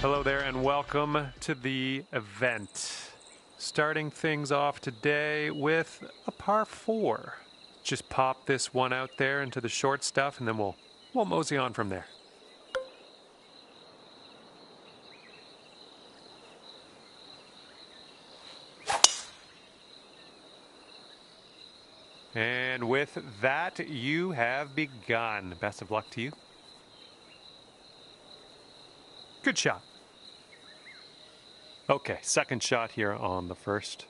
Hello there and welcome to the event. Starting things off today with a par 4. Just pop this one out there into the short stuff and then we'll mosey on from there. And with that, you have begun. Best of luck to you. Good shot. Okay, second shot here on the first.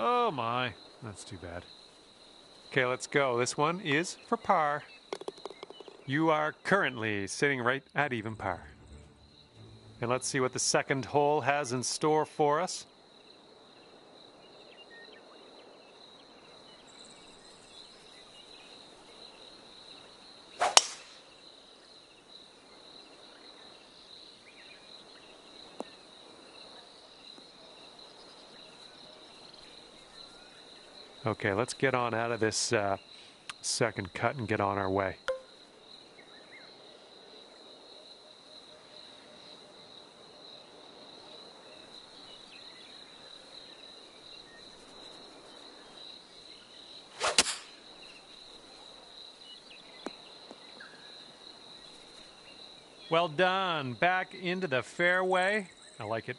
Oh my, that's too bad. Okay, let's go. This one is for par. You are currently sitting right at even par. And let's see what the second hole has in store for us. Okay, let's get on out of this second cut and get on our way. Well done. Back into the fairway. I like it.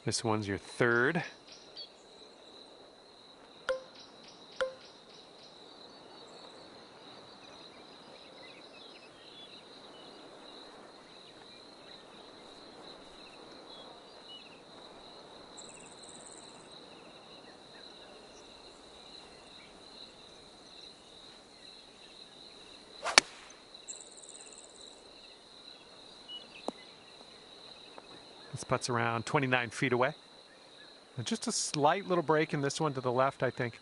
This one's your third. This putt's around 29 feet away. And just a slight little break in this one to the left, I think.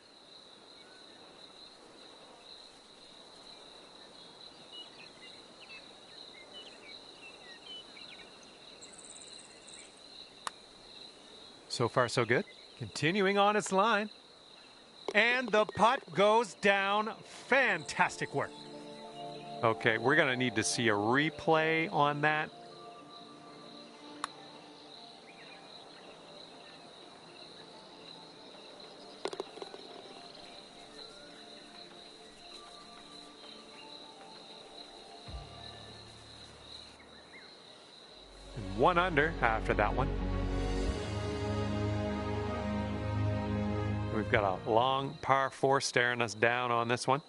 So far, so good. Continuing on its line. And the putt goes down. Fantastic work. Okay, we're going to need to see a replay on that. And 1 under after that one. We've got a long par 4 staring us down on this one.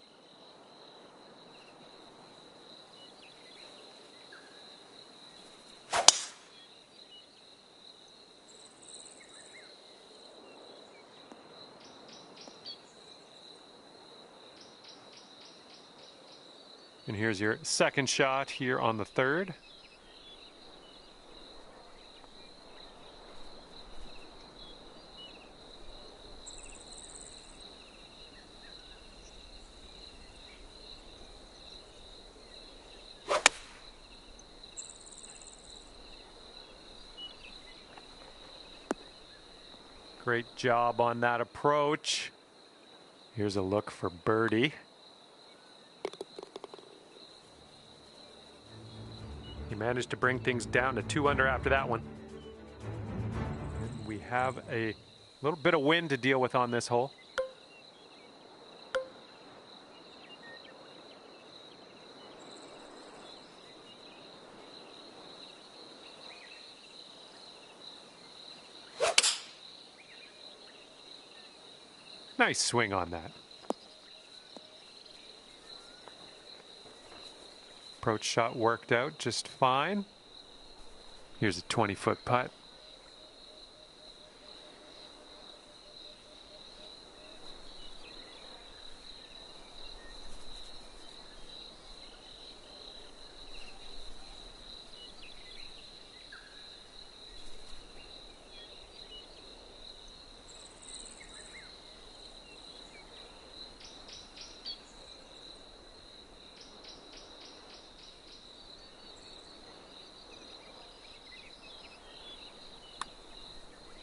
And here's your second shot here on the third. Great job on that approach. Here's a look for birdie. He managed to bring things down to 2 under after that one. We have a little bit of wind to deal with on this hole. Nice swing on that. Approach shot worked out just fine. Here's a 20-foot putt.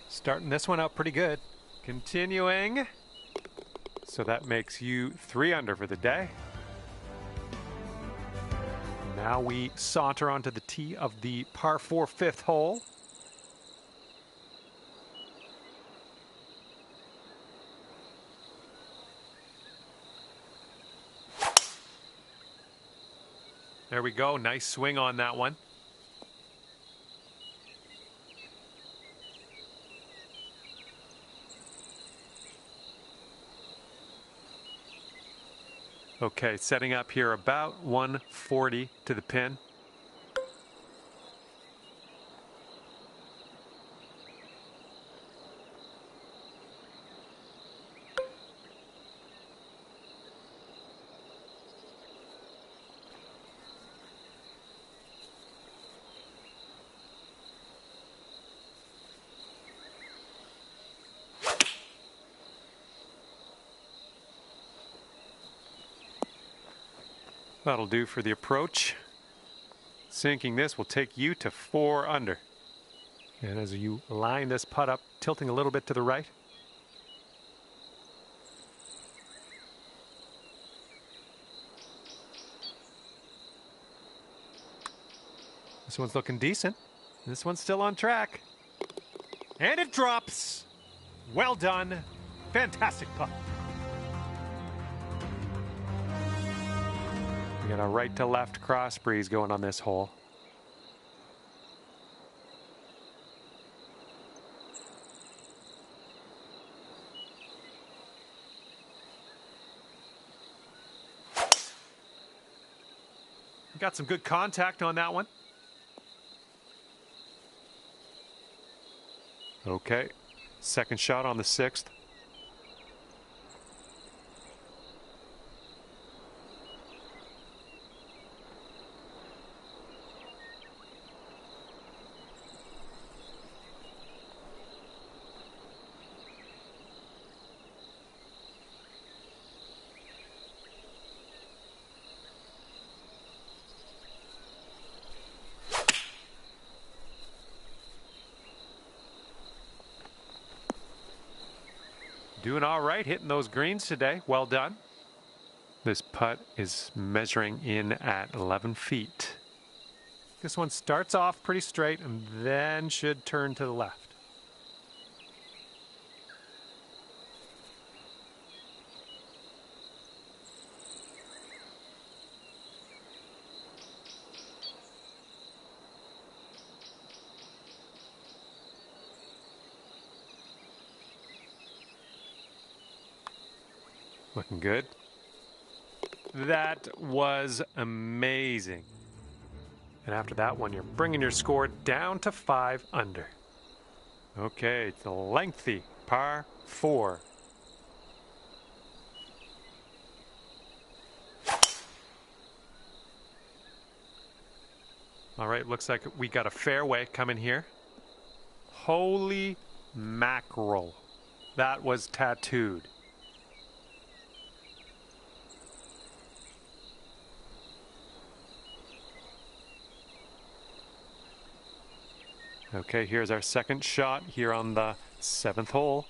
Starting this one out pretty good. Continuing. So that makes you 3 under for the day. Now we saunter onto the tee of the par 4 fifth hole. There we go. Nice swing on that one. Okay, setting up here about 140 to the pin. That'll do for the approach. Sinking this will take you to 4 under. And as you line this putt up, tilting a little bit to the right. This one's looking decent. This one's still on track. And it drops. Well done. Fantastic putt. We got a right to left cross breeze going on this hole. We got some good contact on that one. Okay, second shot on the 6th. Doing all right, hitting those greens today. Well done. This putt is measuring in at 11 feet. This one starts off pretty straight and then should turn to the left. Looking good. That was amazing. And after that one, you're bringing your score down to 5 under. Okay, it's a lengthy par 4. All right, looks like we got a fairway coming here. Holy mackerel. That was tattooed. Okay, here's our second shot here on the 7th hole.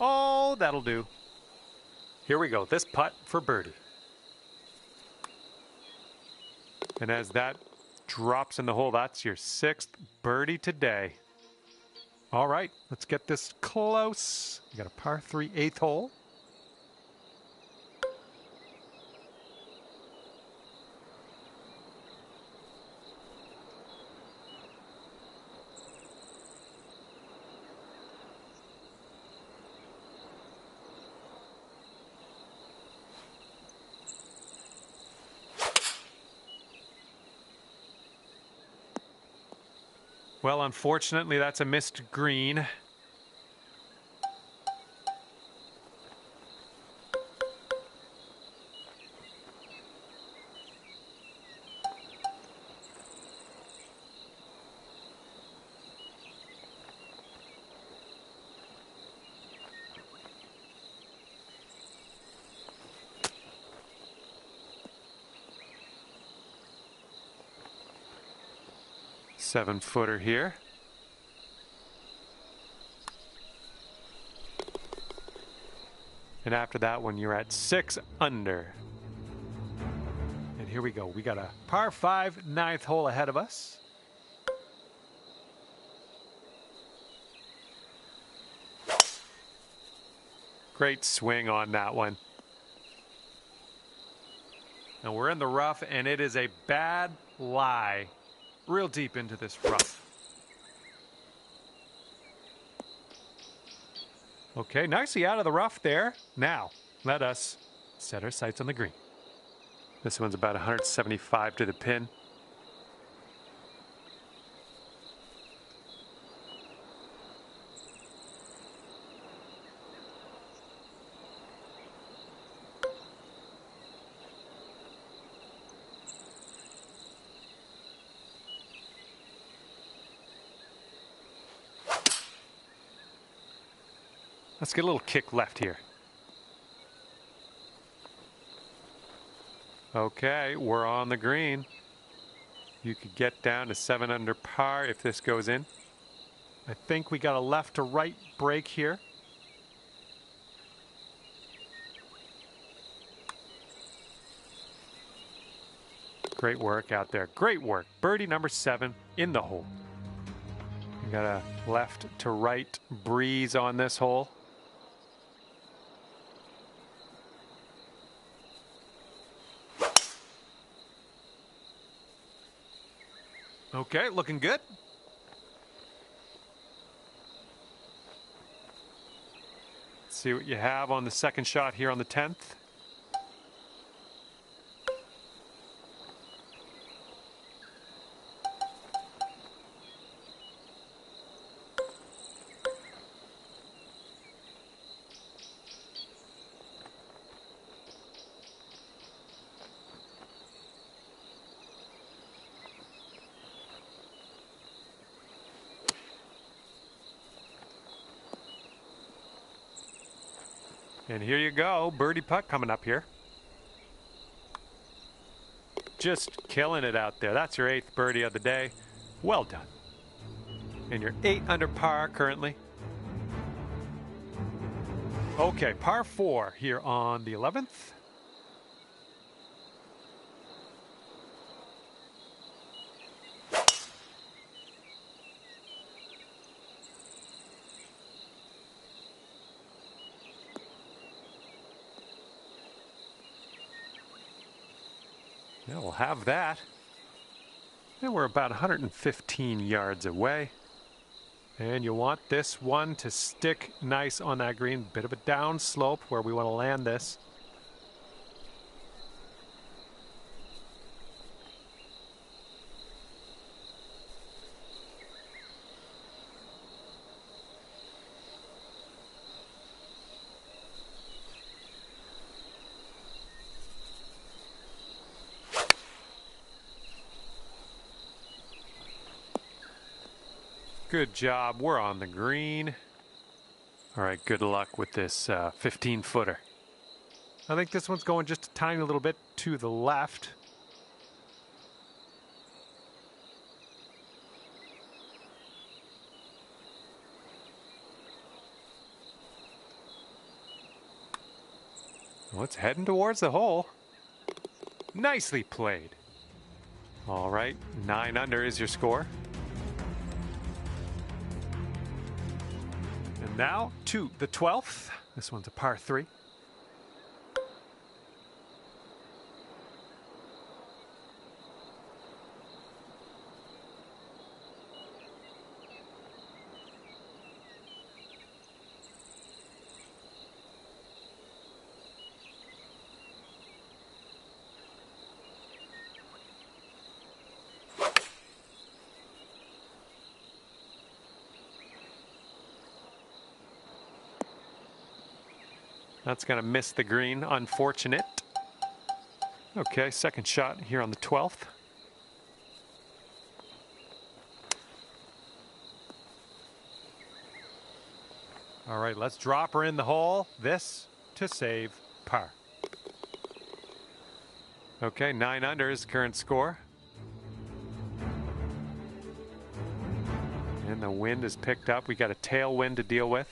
Oh, that'll do. Here we go. This putt for birdie. And as that drops in the hole. That's your 6th birdie today. All right, let's get this close. You got a par 3 8th hole. Well, unfortunately, that's a missed green. Seven-footer here. And after that one, you're at 6 under. And here we go. We got a par 5 9th hole ahead of us. Great swing on that one. And we're in the rough, and it is a bad lie. Real deep into this rough. Okay, nicely out of the rough there. Now, let us set our sights on the green. This one's about 175 to the pin. Let's get a little kick left here. Okay, we're on the green. You could get down to 7 under par if this goes in. I think we got a left to right break here. Great work out there. Great work. Birdie number 7 in the hole. We got a left to right breeze on this hole. Okay, looking good. Let's see what you have on the second shot here on the 10th. And here you go, birdie putt coming up here. Just killing it out there. That's your 8th birdie of the day. Well done. And you're 8 under par currently. Okay, par 4 here on the 11th. Yeah, we'll have that. And we're about 115 yards away. And you want this one to stick nice on that green. Bit of a down slope where we want to land this. Good job. We're on the green. All right, good luck with this 15-footer. I think this one's going just a tiny little bit to the left. Well, it's heading towards the hole. Nicely played. All right, 9 under is your score. And now to the 12th. This one's a par 3. That's going to miss the green. Unfortunate. Okay, second shot here on the 12th. All right, let's drop her in the hole. This to save par. Okay, 9 under is the current score. And the wind is picked up. We got a tailwind to deal with.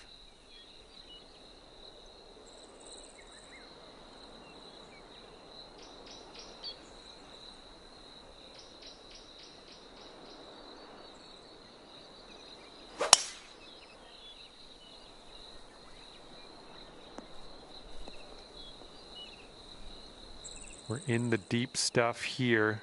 We're in the deep stuff here.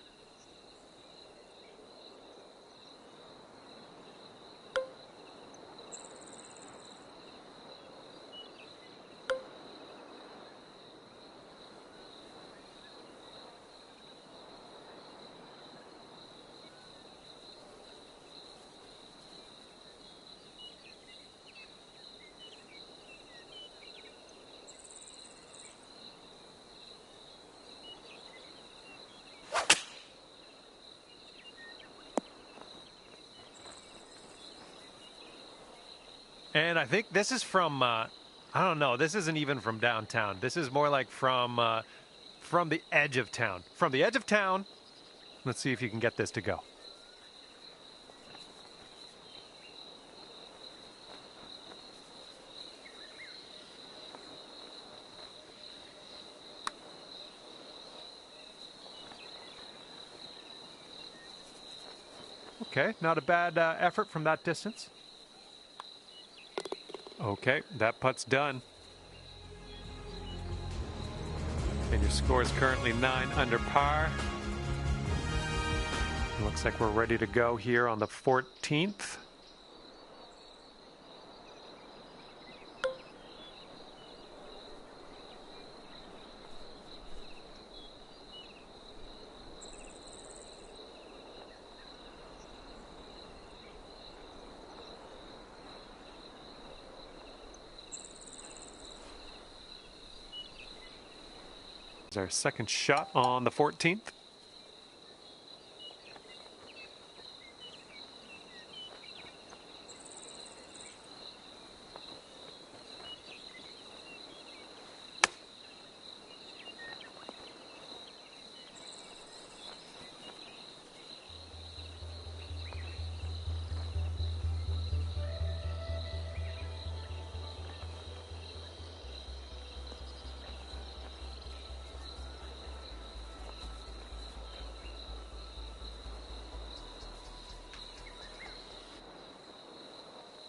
And I think this is from, I don't know, this isn't even from downtown. This is more like from the edge of town. From the edge of town, let's see if you can get this to go. Okay, not a bad effort from that distance. Okay, that putt's done. And your score is currently 9 under par. Looks like we're ready to go here on the 14th. Our second shot on the 14th.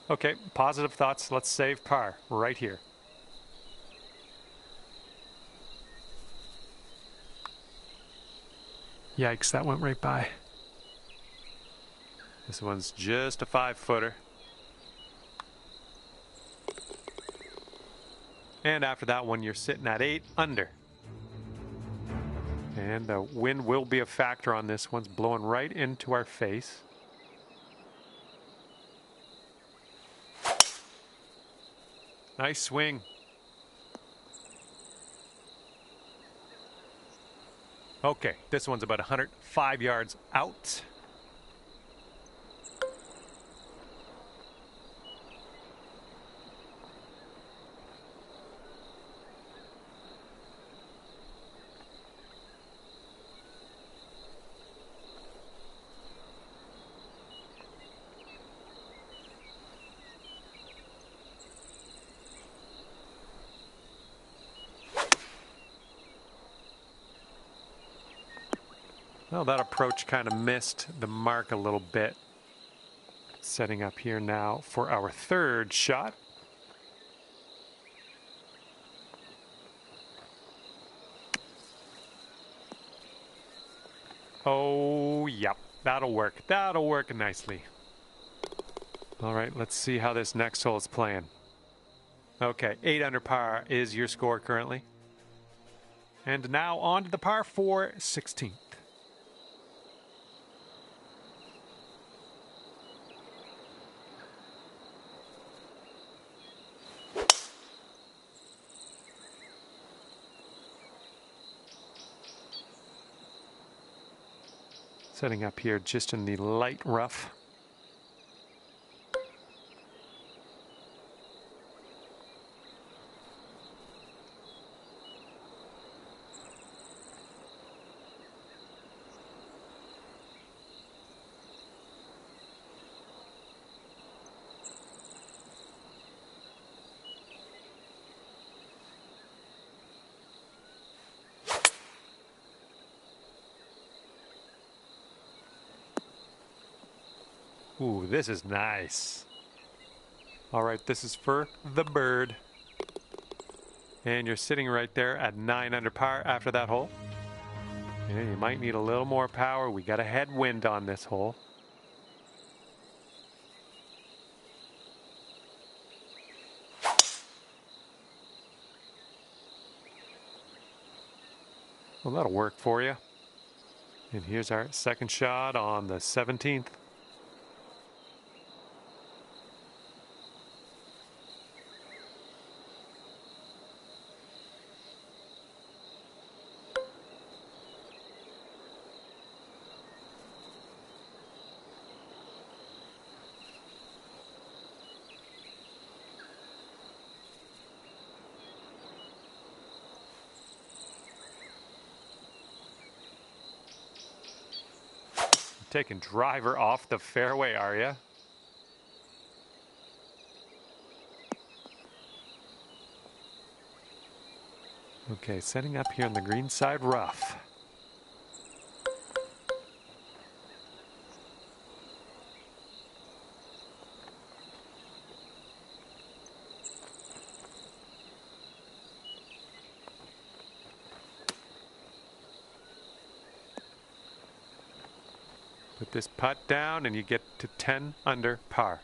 Okay, positive thoughts. Let's save par right here. Yikes, that went right by. This one's just a 5-footer. And after that one, you're sitting at 8 under. And the wind will be a factor on this. One's blowing right into our face. Nice swing. Okay, this one's about 105 yards out. Well, that approach kind of missed the mark a little bit. Setting up here now for our third shot. Oh, yep, that'll work. That'll work nicely. All right, let's see how this next hole is playing. Okay, 8 under par is your score currently. And now on to the par 4 16th. Setting up here just in the light rough. Ooh, this is nice. All right, this is for the bird. And you're sitting right there at 9 under par after that hole. And you might need a little more power. We got a headwind on this hole. Well, that'll work for you. And here's our second shot on the 17th. Taking driver off the fairway, are you? Okay, setting up here on the green side rough. Put this putt down and you get to 10 under par.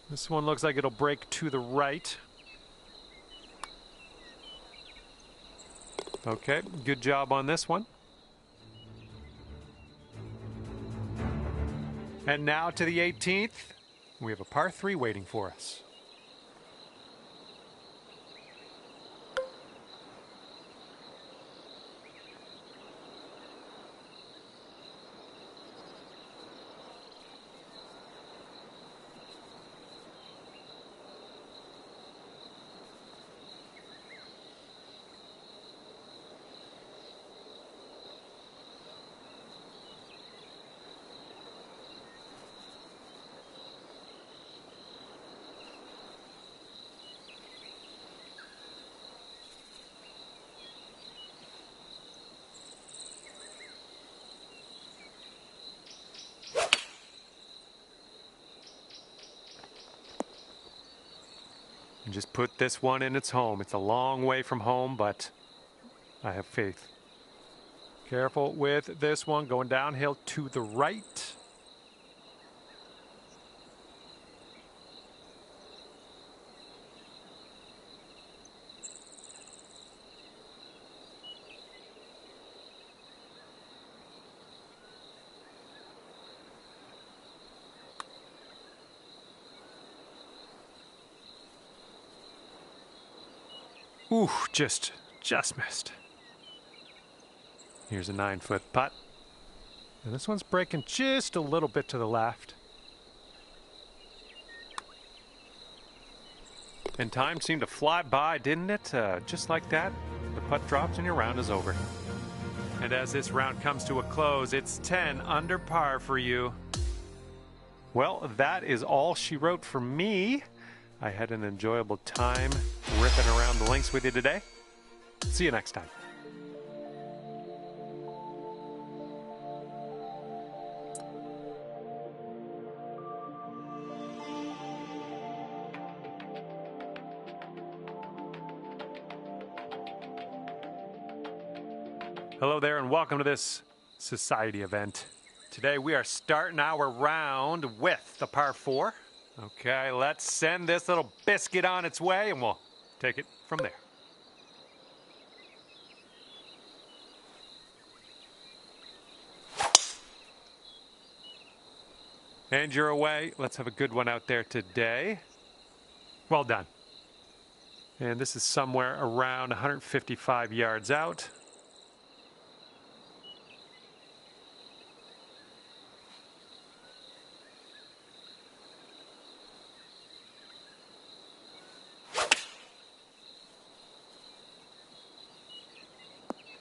This one looks like it'll break to the right. Okay, good job on this one. And now to the 18th. We have a par 3 waiting for us. And just put this one in its home. It's a long way from home, but I have faith. Careful with this one, going downhill to the right. Ooh, just missed. Here's a 9-foot putt. And this one's breaking just a little bit to the left. And time seemed to fly by, didn't it? Just like that, the putt drops and your round is over. And as this round comes to a close, it's 10 under par for you. Well, that is all she wrote for me. I had an enjoyable time ripping around the links with you today. See you next time. Hello there and welcome to this society event. Today we are starting our round with the par 4. Okay, let's send this little biscuit on its way and we'll take it from there. And you're away. Let's have a good one out there today. Well done. And this is somewhere around 155 yards out.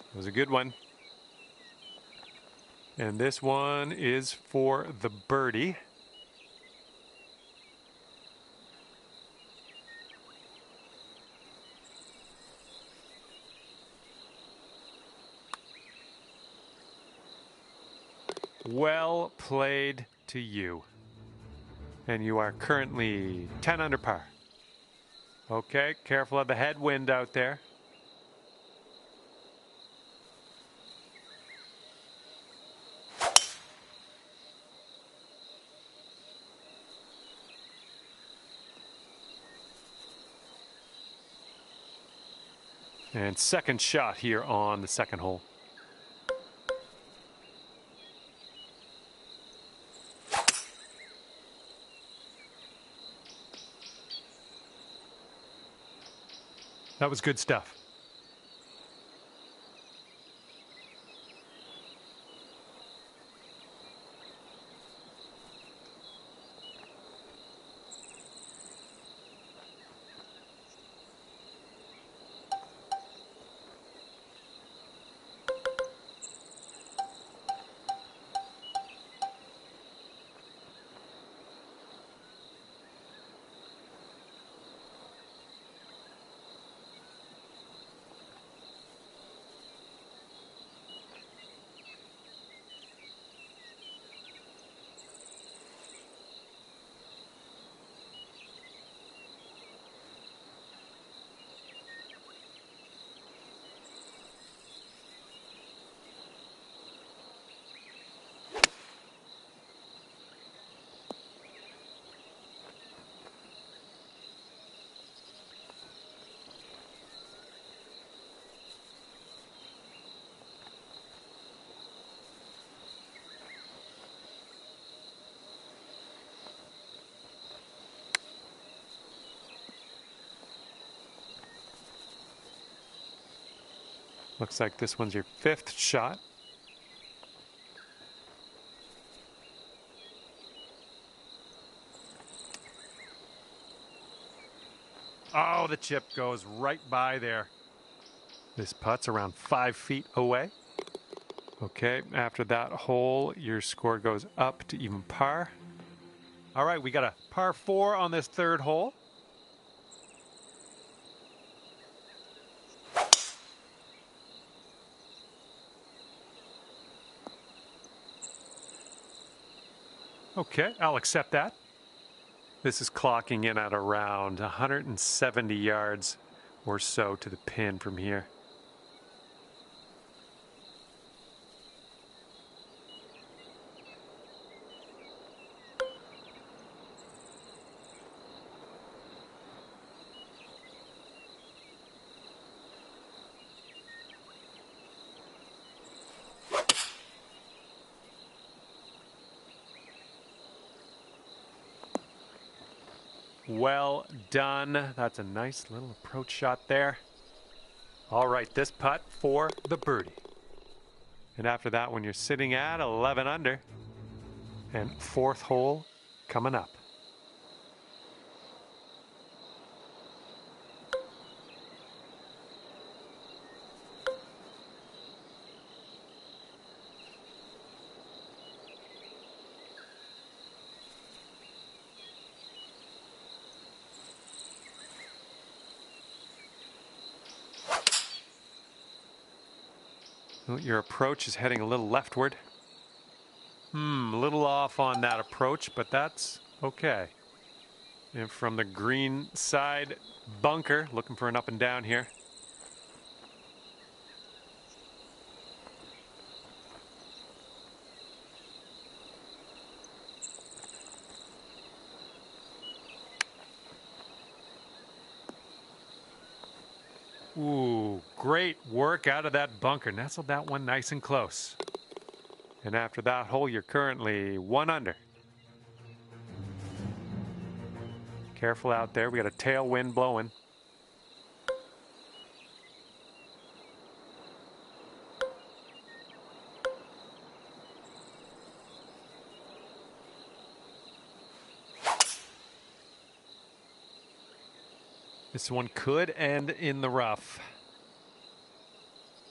It was a good one. And this one is for the birdie. Well played to you. And you are currently 10 under par. Okay, careful of the headwind out there. And second shot here on the second hole. That was good stuff. Looks like this one's your 5th shot. Oh, the chip goes right by there. This putt's around 5 feet away. Okay, after that hole, your score goes up to even par. All right, we got a par 4 on this third hole. Okay, I'll accept that. This is clocking in at around 170 yards or so to the pin from here. Well done. That's a nice little approach shot there. All right, this putt for the birdie. And after that one, you're sitting at 11 under. And 4th hole coming up. Well, your approach is heading a little leftward. A little off on that approach, but that's okay. And from the green side bunker, looking for an up and down here. Ooh, great work out of that bunker. Nestled that one nice and close. And after that hole, you're currently 1 under. Careful out there. We got a tailwind blowing. This one could end in the rough.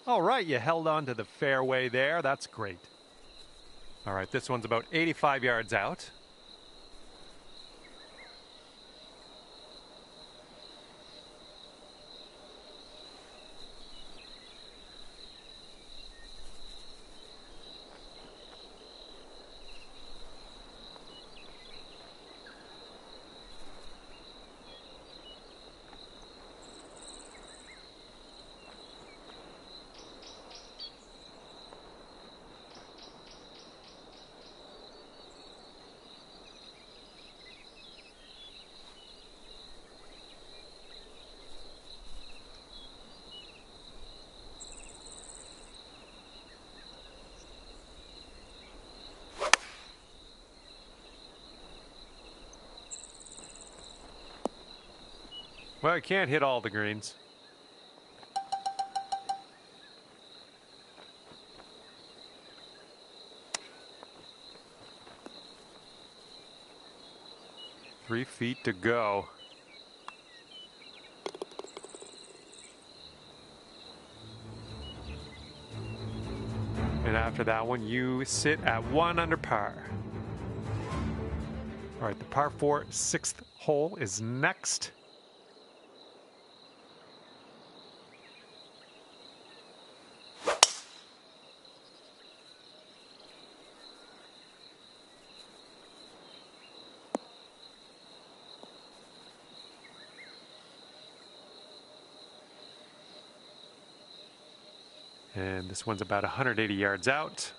All right, you held on to the fairway there. That's great. All right, this one's about 85 yards out. Well, I can't hit all the greens. Three feet to go. And after that one, you sit at 1 under par. All right, the par 4 6th hole is next. And this one's about 180 yards out.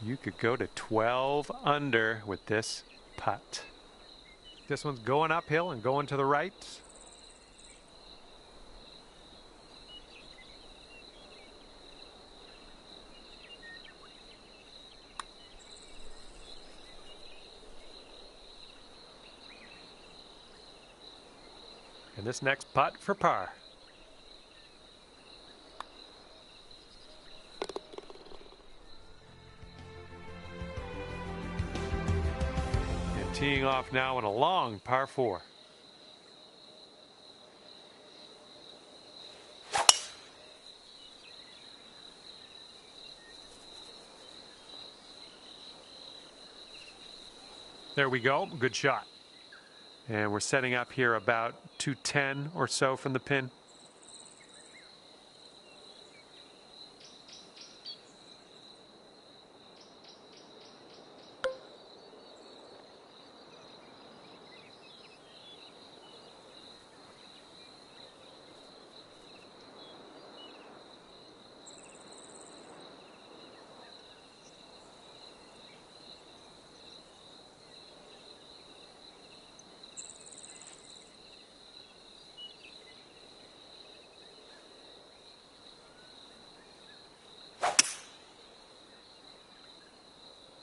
You could go to 12 under with this putt. This one's going uphill and going to the right. And this next putt for par. Teeing off now on a long par 4. There we go. Good shot. And we're setting up here about 210 or so from the pin.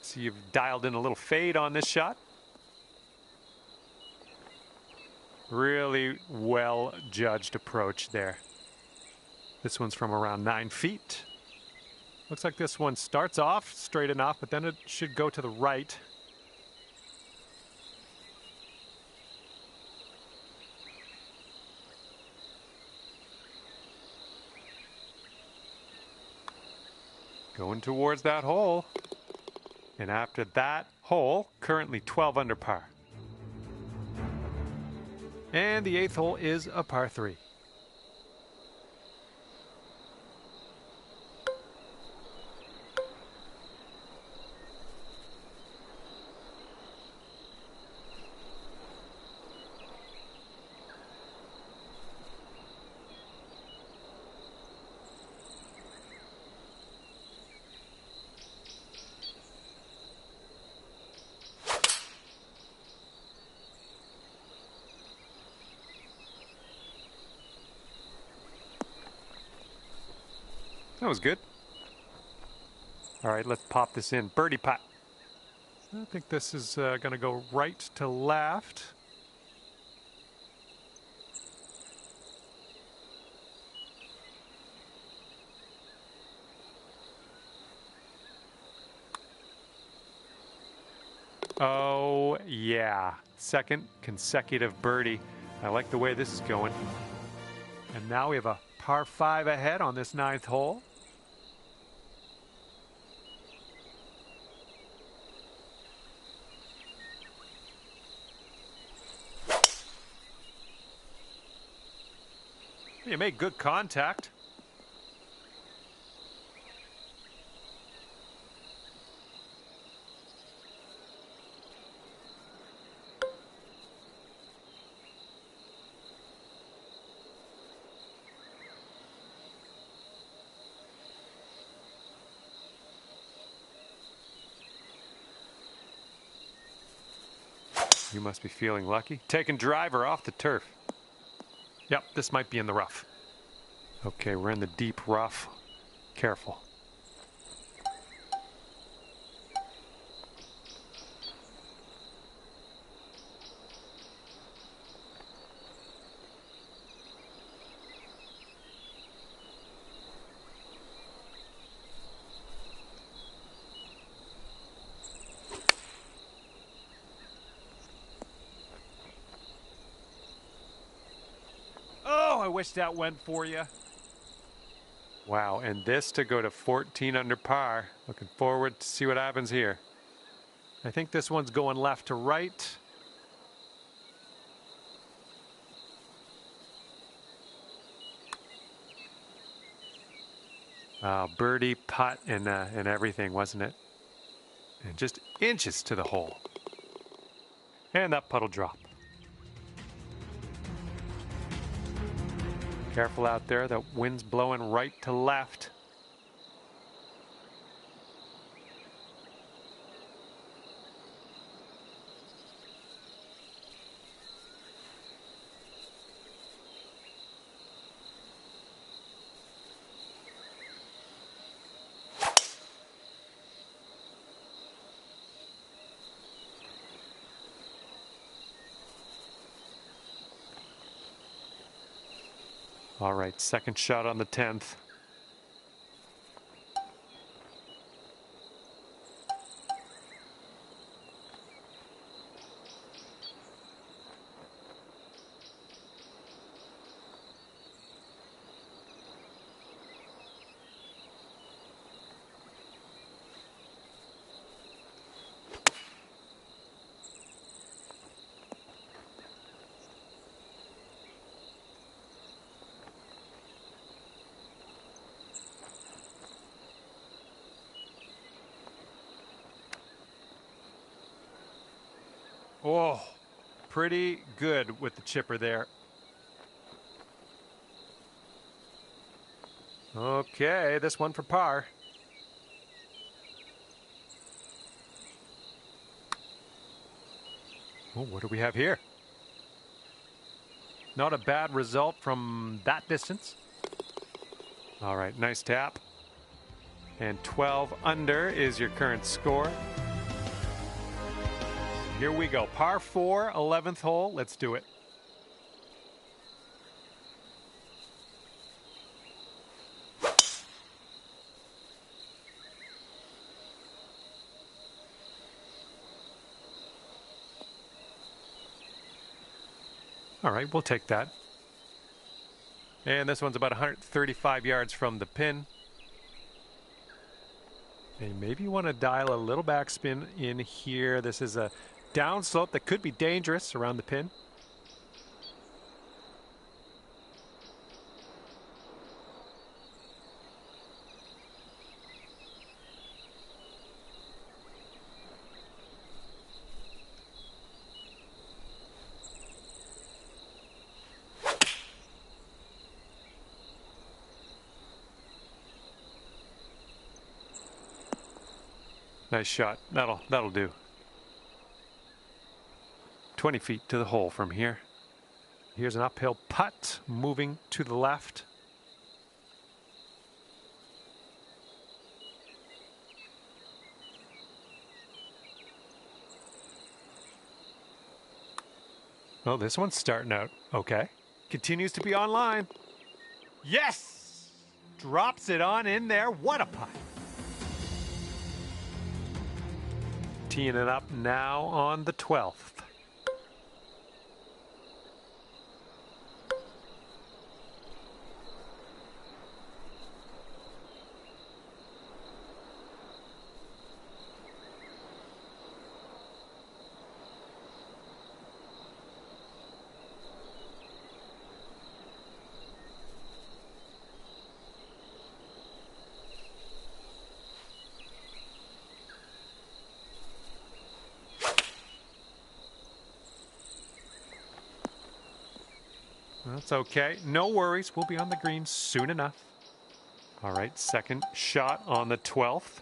So you've dialed in a little fade on this shot. Really well judged approach there. This one's from around 9 feet. Looks like this one starts off straight enough, but then it should go to the right. Going towards that hole. And after that hole, currently 12 under par. And the 8th hole is a par 3. That was good. All right, let's pop this in. Birdie putt. I think this is going to go right to left. Oh, yeah. Second consecutive birdie. I like the way this is going. And now we have a par 5 ahead on this 9th hole. You made good contact. You must be feeling lucky. Taking driver off the turf. Yep, this might be in the rough. Okay, we're in the deep rough. Careful. I wish that went for you. Wow, and this to go to 14 under par. Looking forward to see what happens here. I think this one's going left to right. Birdie, putt, and everything, wasn't it? And just inches to the hole. And that putt'll drop. Careful out there, the wind's blowing right to left. All right, second shot on the 10th. Oh, pretty good with the chipper there. Okay, this one for par. Oh, what do we have here? Not a bad result from that distance. All right, nice tap. And 12 under is your current score. Here we go. Par 4, 11th hole. Let's do it. All right, we'll take that. And this one's about 135 yards from the pin. And maybe you want to dial a little backspin in here. This is a downslope that could be dangerous around the pin. Nice shot. That'll do. 20 feet to the hole from here. Here's an uphill putt moving to the left. Oh, this one's starting out okay. Continues to be online. Yes! Drops it on in there. What a putt. Teeing it up now on the 12th. That's okay. No worries. We'll be on the green soon enough. All right, second shot on the 12th.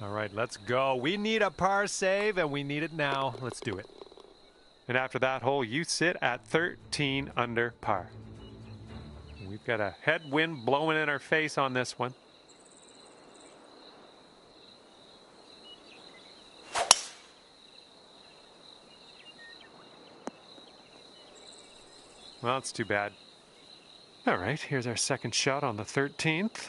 All right, let's go. We need a par save, and we need it now. Let's do it. And after that hole, you sit at 13 under par. We've got a headwind blowing in our face on this one. Well, it's too bad. All right, here's our second shot on the 13th.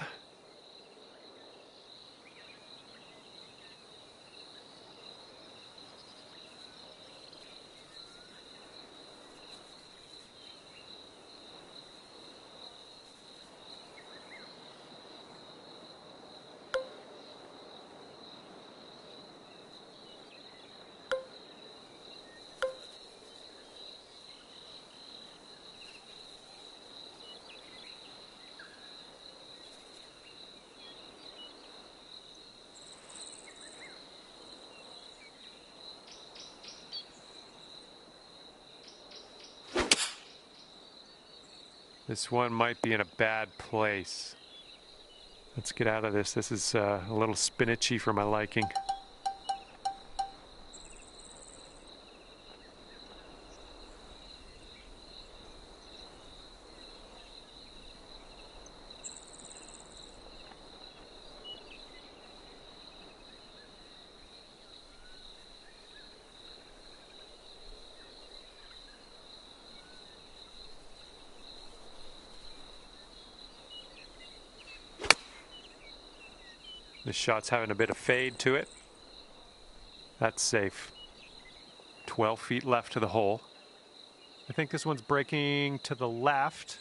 This one might be in a bad place. Let's get out of this. This is a little spinachy for my liking. This shot's having a bit of fade to it. That's safe. 12 feet left to the hole. I think this one's breaking to the left.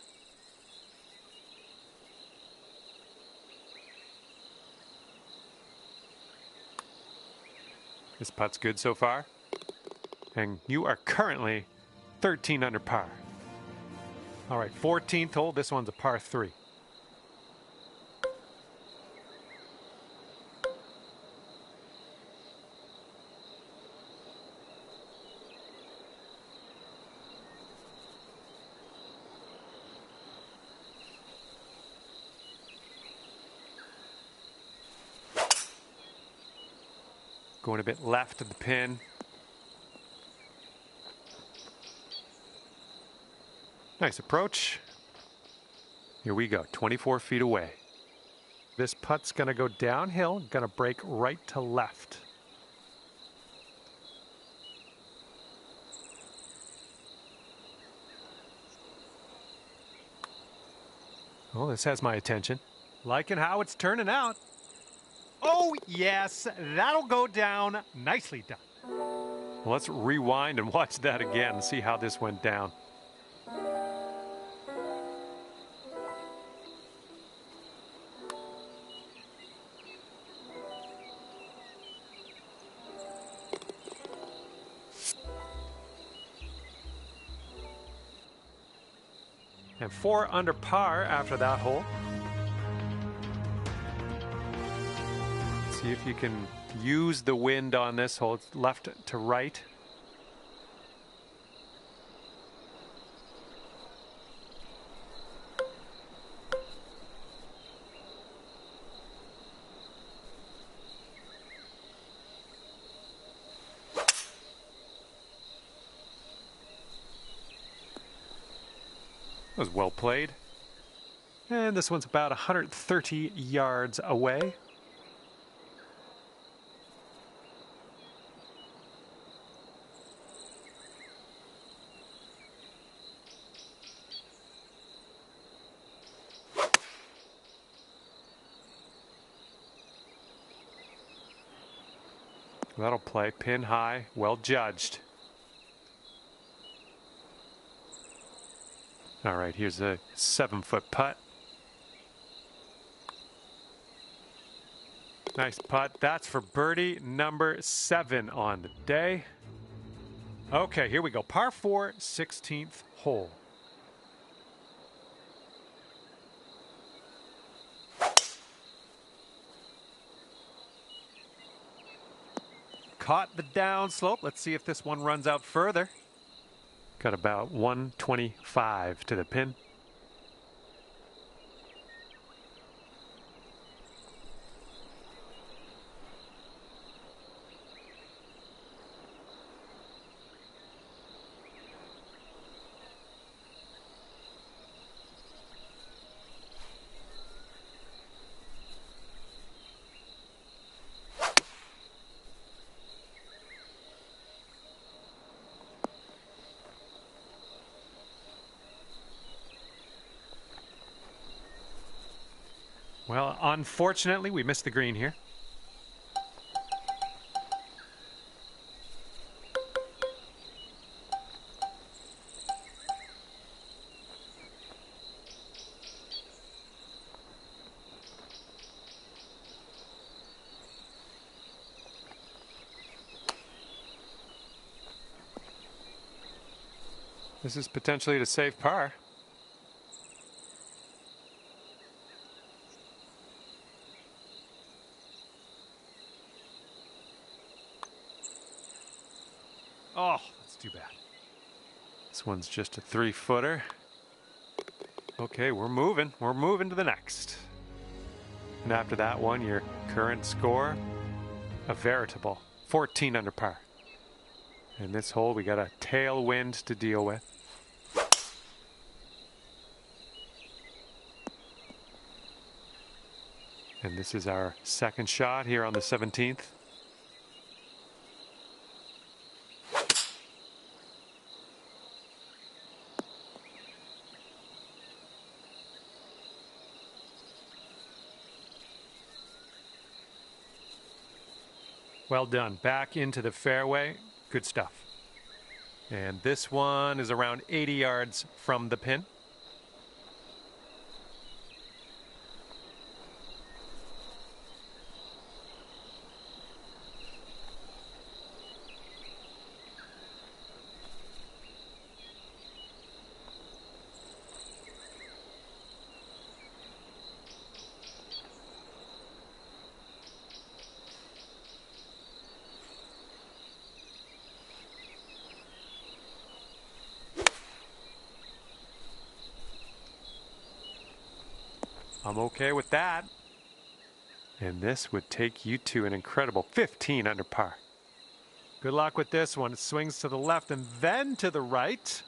This putt's good so far. And you are currently 13 under par. All right, 14th hole. This one's a par 3. Going a bit left of the pin. Nice approach. Here we go, 24 feet away. This putt's gonna go downhill, gonna break right to left. Oh, this has my attention. Liking how it's turning out. Oh, yes, that'll go down. Nicely done. Well, let's rewind and watch that again and see how this went down. And 4 under par after that hole. See if you can use the wind on this hole. It's left to right. That was well played. And this one's about 130 yards away. That'll play pin high, well judged. All right, here's a 7-foot putt. Nice putt. That's for birdie number 7 on the day. Okay, here we go. Par 4, 16th hole. Caught the downslope. Let's see if this one runs out further. Got about 125 to the pin. Well, unfortunately, we missed the green here. This is potentially to save par. Oh, that's too bad. This one's just a 3-footer. Okay, we're moving. We're moving to the next. And after that one, your current score, a veritable 14 under par. In this hole, we got a tailwind to deal with. And this is our second shot here on the 17th. Well done. Back into the fairway. Good stuff. And this one is around 80 yards from the pin. I'm okay with that. And this would take you to an incredible 15 under par. Good luck with this one. It swings to the left and then to the right.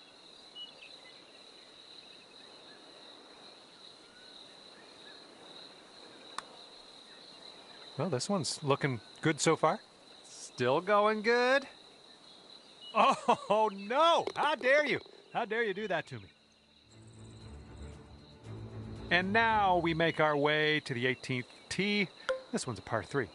Well, this one's looking good so far. Still going good. Oh, no! How dare you? How dare you do that to me? And now we make our way to the 18th tee. This one's a par 3.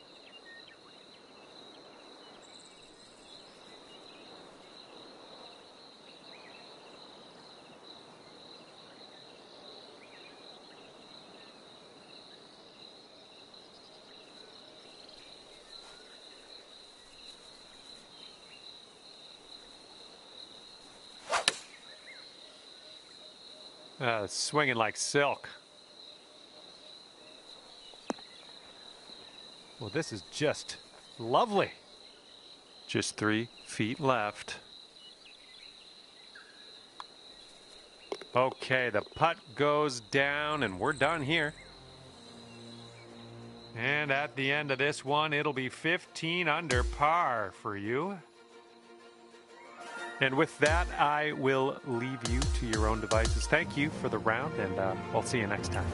Swinging like silk. Well, this is just lovely. Just 3 feet left. Okay, the putt goes down and we're done here. And at the end of this one, it'll be 15 under par for you. And with that, I will leave you to your own devices. Thank you for the round, and I'll see you next time.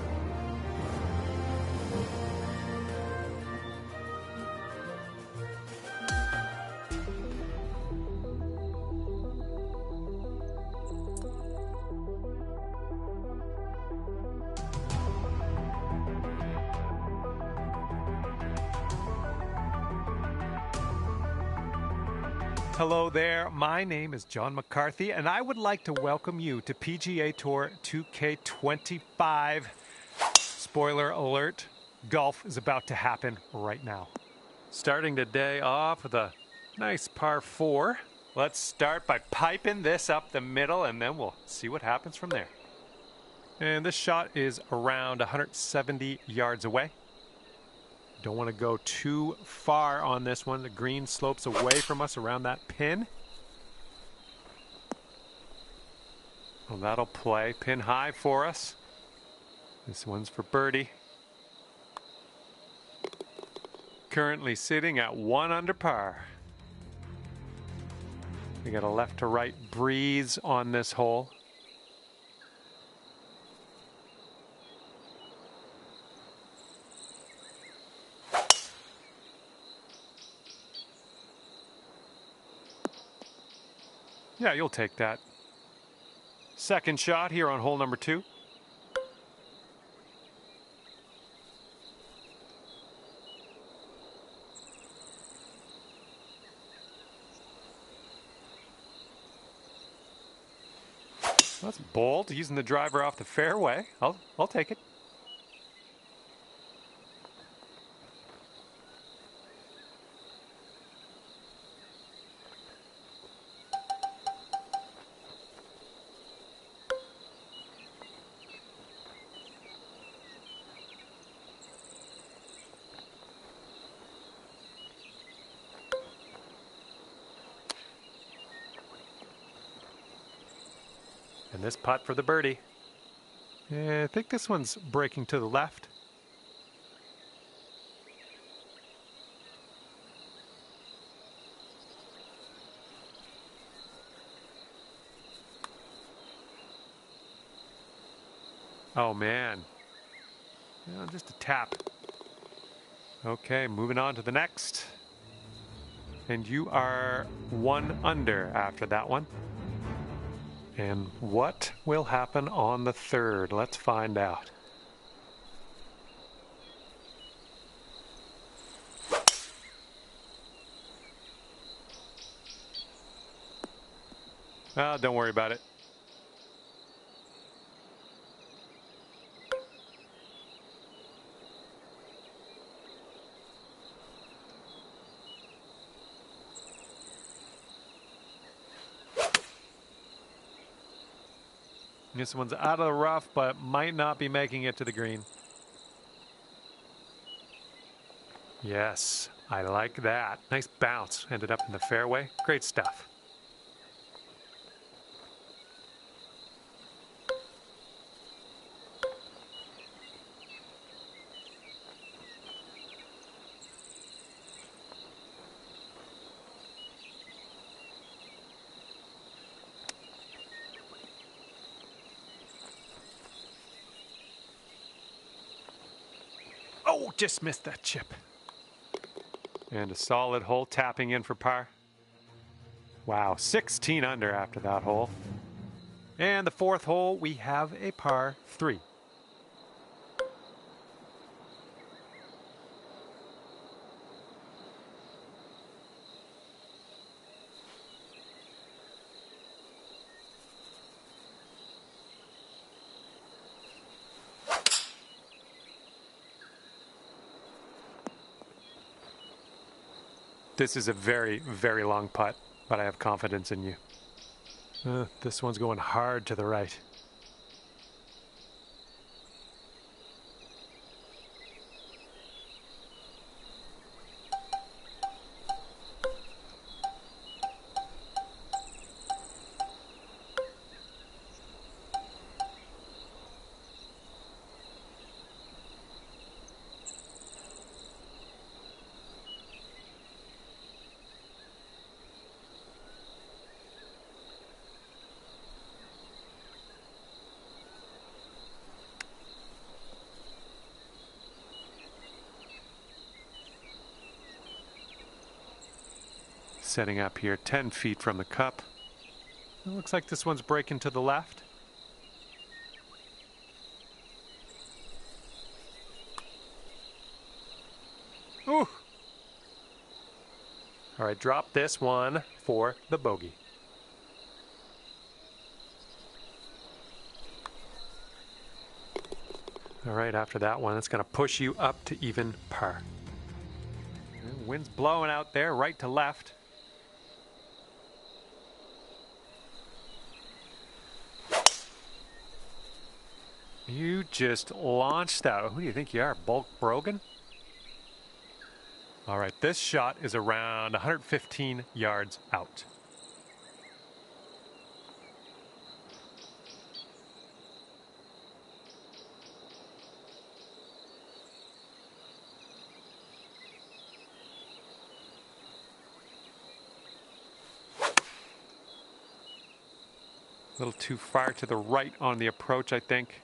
Hello there, my name is John McCarthy, and I would like to welcome you to PGA Tour 2K25. Spoiler alert, golf is about to happen right now. Starting today off with a nice par 4. Let's start by piping this up the middle, and then we'll see what happens from there. And this shot is around 170 yards away. Don't want to go too far on this one. The green slopes away from us around that pin. Well, that'll play pin high for us. This one's for birdie. Currently sitting at 1 under par. We got a left to right breeze on this hole. Yeah, you'll take that. Second shot here on hole number 2. That's bold, using the driver off the fairway. I'll take it. And this putt for the birdie. Yeah, I think this one's breaking to the left. Oh man. You know, just a tap. Okay, moving on to the next. And you are 1 under after that one. And what will happen on the third? Let's find out. Oh, don't worry about it. This one's out of the rough, but might not be making it to the green. Yes, I like that. Nice bounce. Ended up in the fairway. Great stuff. Oh, just missed that chip. And a solid hole tapping in for par. Wow, 16 under after that hole. And the fourth hole, we have a par 3. This is a very, very long putt, but I have confidence in you. This one's going hard to the right. Setting up here 10 feet from the cup. It looks like this one's breaking to the left. Ooh! All right, drop this one for the bogey. All right, after that one, it's going to push you up to even par. Wind's blowing out there, right to left. You just launched that. Who do you think you are, Bulk Brogan? All right, this shot is around 115 yards out. A little too far to the right on the approach, I think.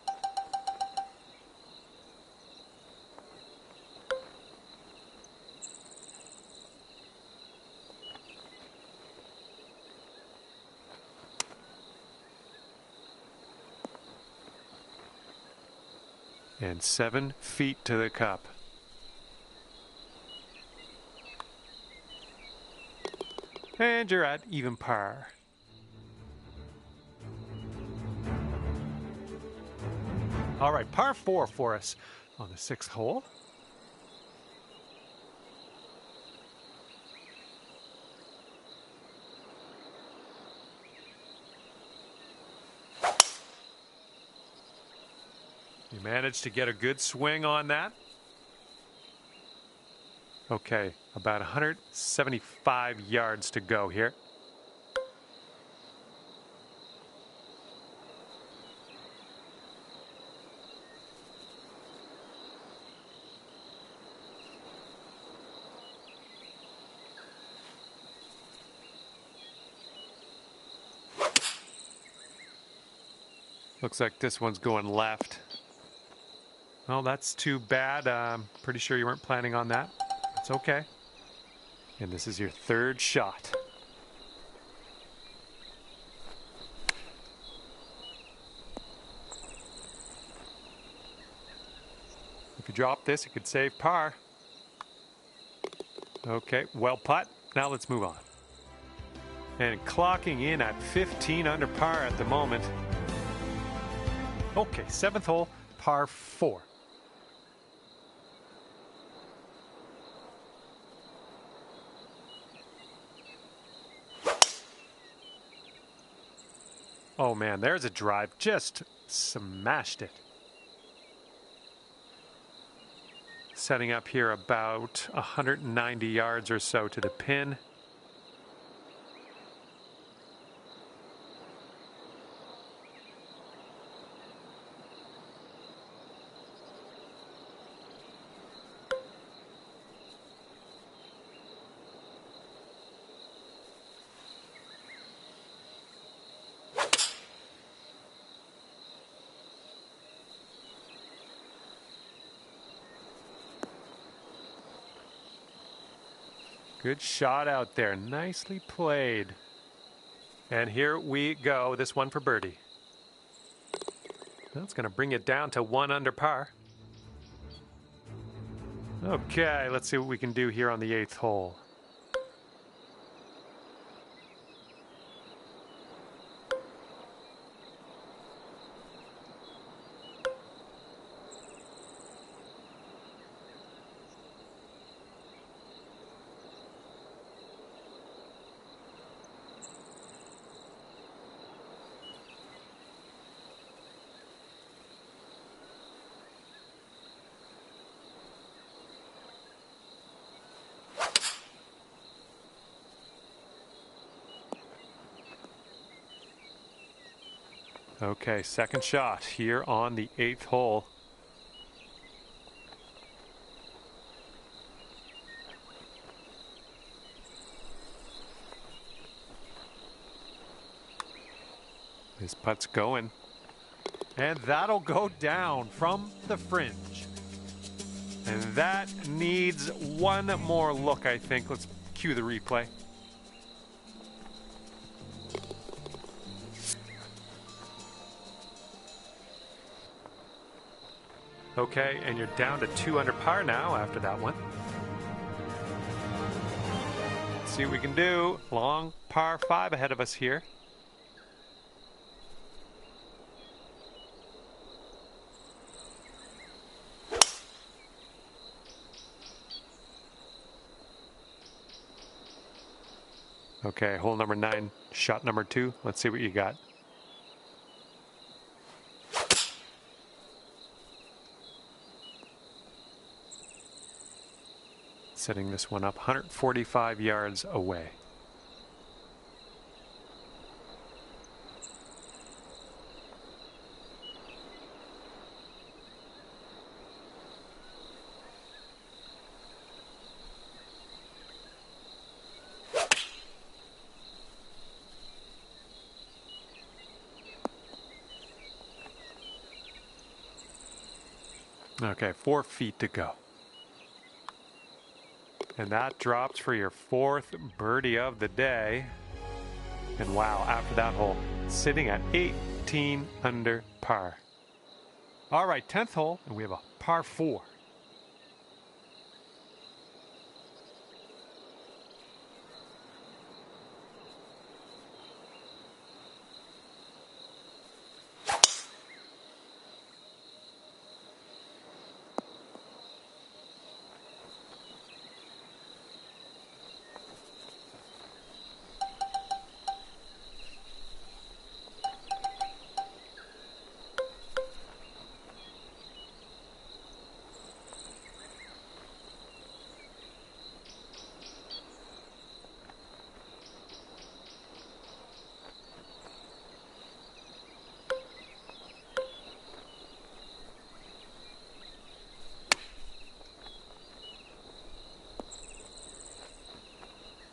And 7 feet to the cup. And you're at even par. All right, par 4 for us on the 6th hole. You managed to get a good swing on that. Okay, about 175 yards to go here. Looks like this one's going left. Well, that's too bad. I'm pretty sure you weren't planning on that. It's okay. And this is your 3rd shot. If you drop this, it could save par. Okay, well putt. Now let's move on. And clocking in at 15 under par at the moment. Okay, 7th hole, par 4. Oh man, there's a drive. Just smashed it. Setting up here about 190 yards or so to the pin. Good shot out there. Nicely played. And here we go. This one for birdie. That's going to bring it down to 1 under par. Okay, let's see what we can do here on the 8th hole. Okay, second shot here on the 8th hole. His putt's going. And that'll go down from the fringe. And that needs one more look, I think. Let's cue the replay. Okay, and you're down to 2 under par now after that one. Let's see what we can do. Long par 5 ahead of us here. Okay, hole number 9, shot number 2. Let's see what you got. Setting this one up 145 yards away. Okay, 4 feet to go. And that drops for your 4th birdie of the day. And wow, after that hole, sitting at 18 under par. All right, 10th hole, and we have a par 4.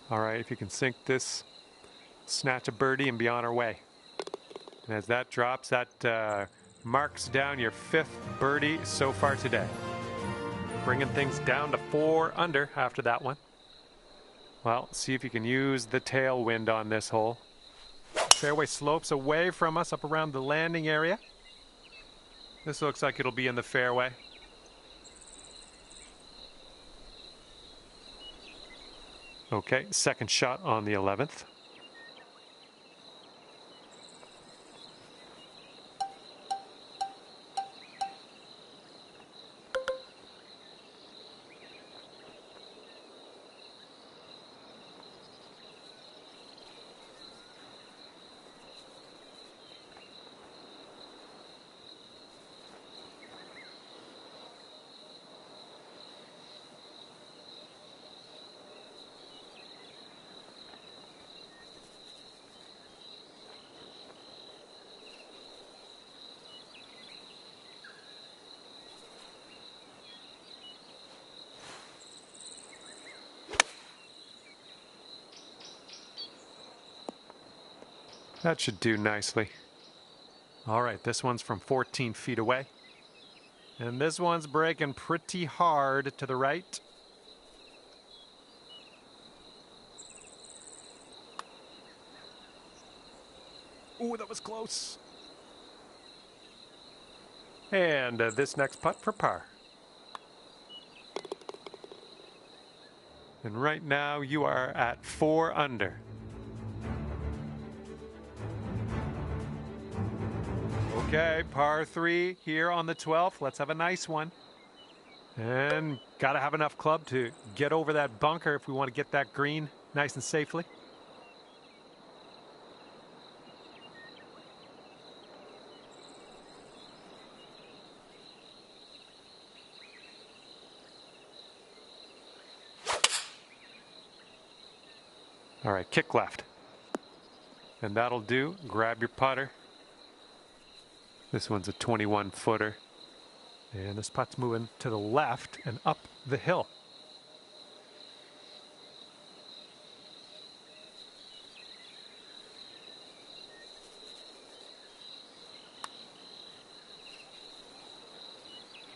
All right, if you can sink this, snatch a birdie and be on our way. And as that drops, that marks down your 5th birdie so far today. Bringing things down to 4 under after that one. Well, see if you can use the tailwind on this hole. Fairway slopes away from us up around the landing area. This looks like it'll be in the fairway. Okay, second shot on the 11th. That should do nicely. All right, this one's from 14 feet away. And this one's breaking pretty hard to the right. Ooh, that was close. And this next putt for par. And right now you are at 4 under. Okay, par 3 here on the 12th. Let's have a nice one. And got to have enough club to get over that bunker if we want to get that green nice and safely. All right, kick left. And that'll do. Grab your putter. This one's a 21-footer. And this putt's moving to the left and up the hill.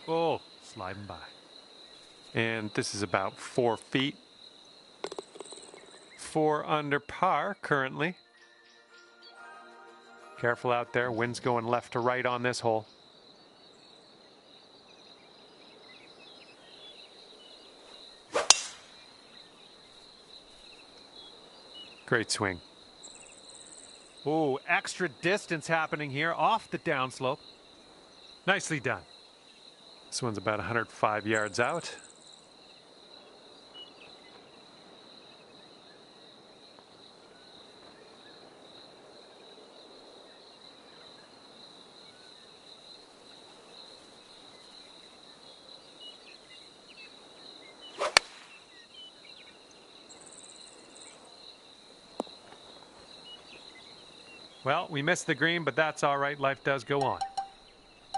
Oh, sliding by. And this is about 4 feet. 4 under par currently. Careful out there. Wind's going left to right on this hole. Great swing. Oh, extra distance happening here off the downslope. Nicely done. This one's about 105 yards out. Well, we missed the green, but that's all right. Life does go on.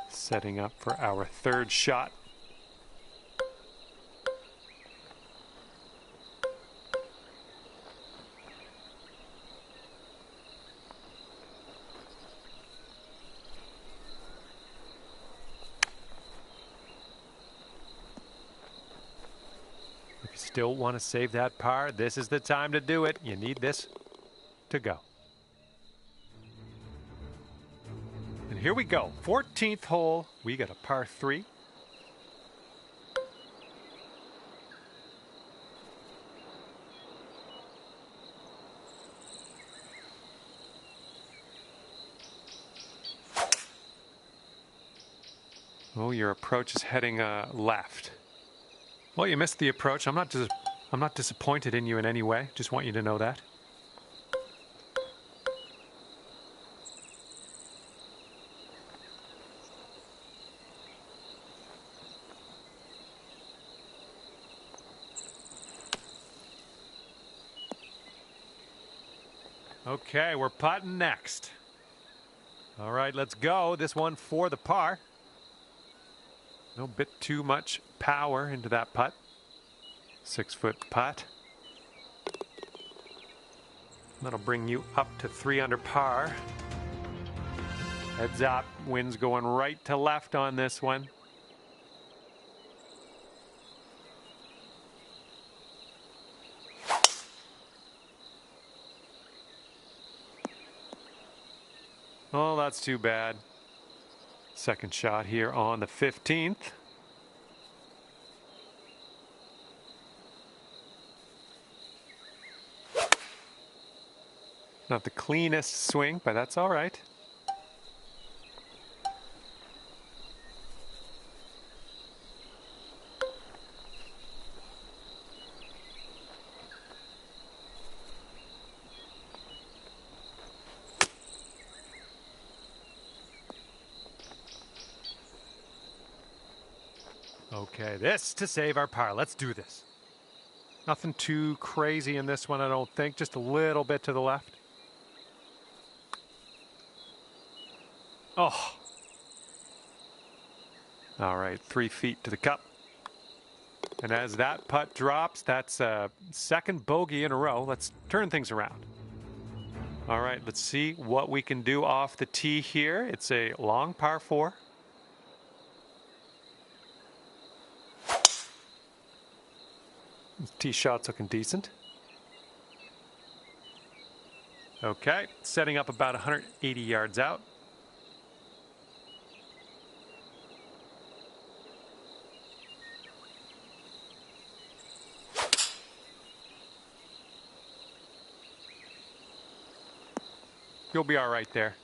Setting up for our third shot. If you still want to save that par, this is the time to do it. You need this to go. And here we go. 14th hole. We got a par 3. Oh, your approach is heading left. Well, you missed the approach. I'm not disappointed in you in any way. Just want you to know that. Okay, we're putting next. All right, let's go. This one for the par. No bit too much power into that putt. 6-foot putt. That'll bring you up to 3 under par. Heads up, wind's going right to left on this one. Oh, that's too bad. Second shot here on the 15th. Not the cleanest swing, but that's all right. Okay, this to save our par. Let's do this. Nothing too crazy in this one, I don't think. Just a little bit to the left. Oh. All right, 3 feet to the cup. And as that putt drops, that's a second bogey in a row. Let's turn things around. All right, let's see what we can do off the tee here. It's a long par 4. Tee shot's looking decent. Okay, setting up about 180 yards out. You'll be all right there.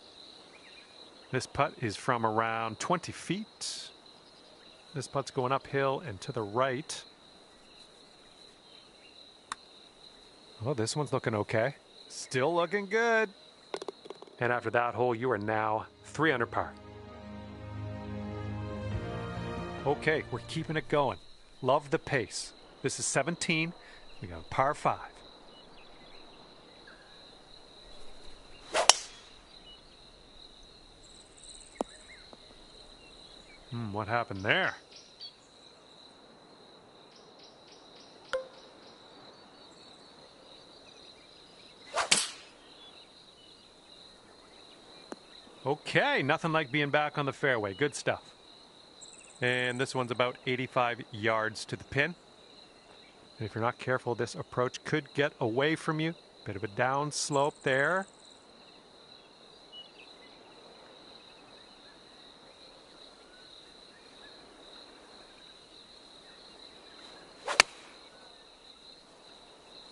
This putt is from around 20 feet. This putt's going uphill and to the right. Oh, this one's looking okay. Still looking good. And after that hole, you are now 3 under par. Okay, we're keeping it going. Love the pace. This is 17. We got a par 5. What happened there? Okay, nothing like being back on the fairway. Good stuff. And this one's about 85 yards to the pin. And if you're not careful, this approach could get away from you. Bit of a down slope there.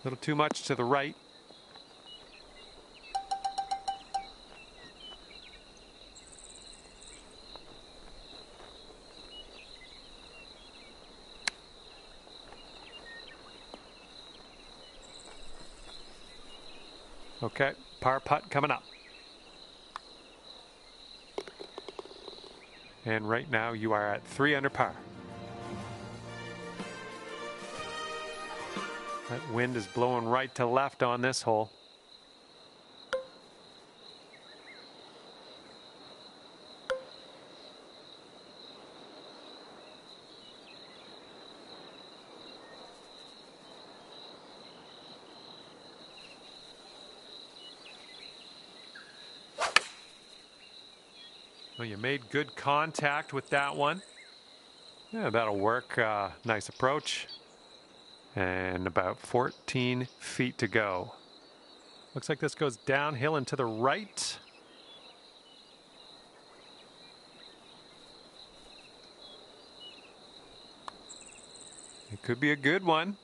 A little too much to the right. Okay, par putt coming up. And right now you are at 3 under par. That wind is blowing right to left on this hole. Well, you made good contact with that one. Yeah, that'll work. Nice approach. And about 14 feet to go. Looks like this goes downhill and to the right. It could be a good one.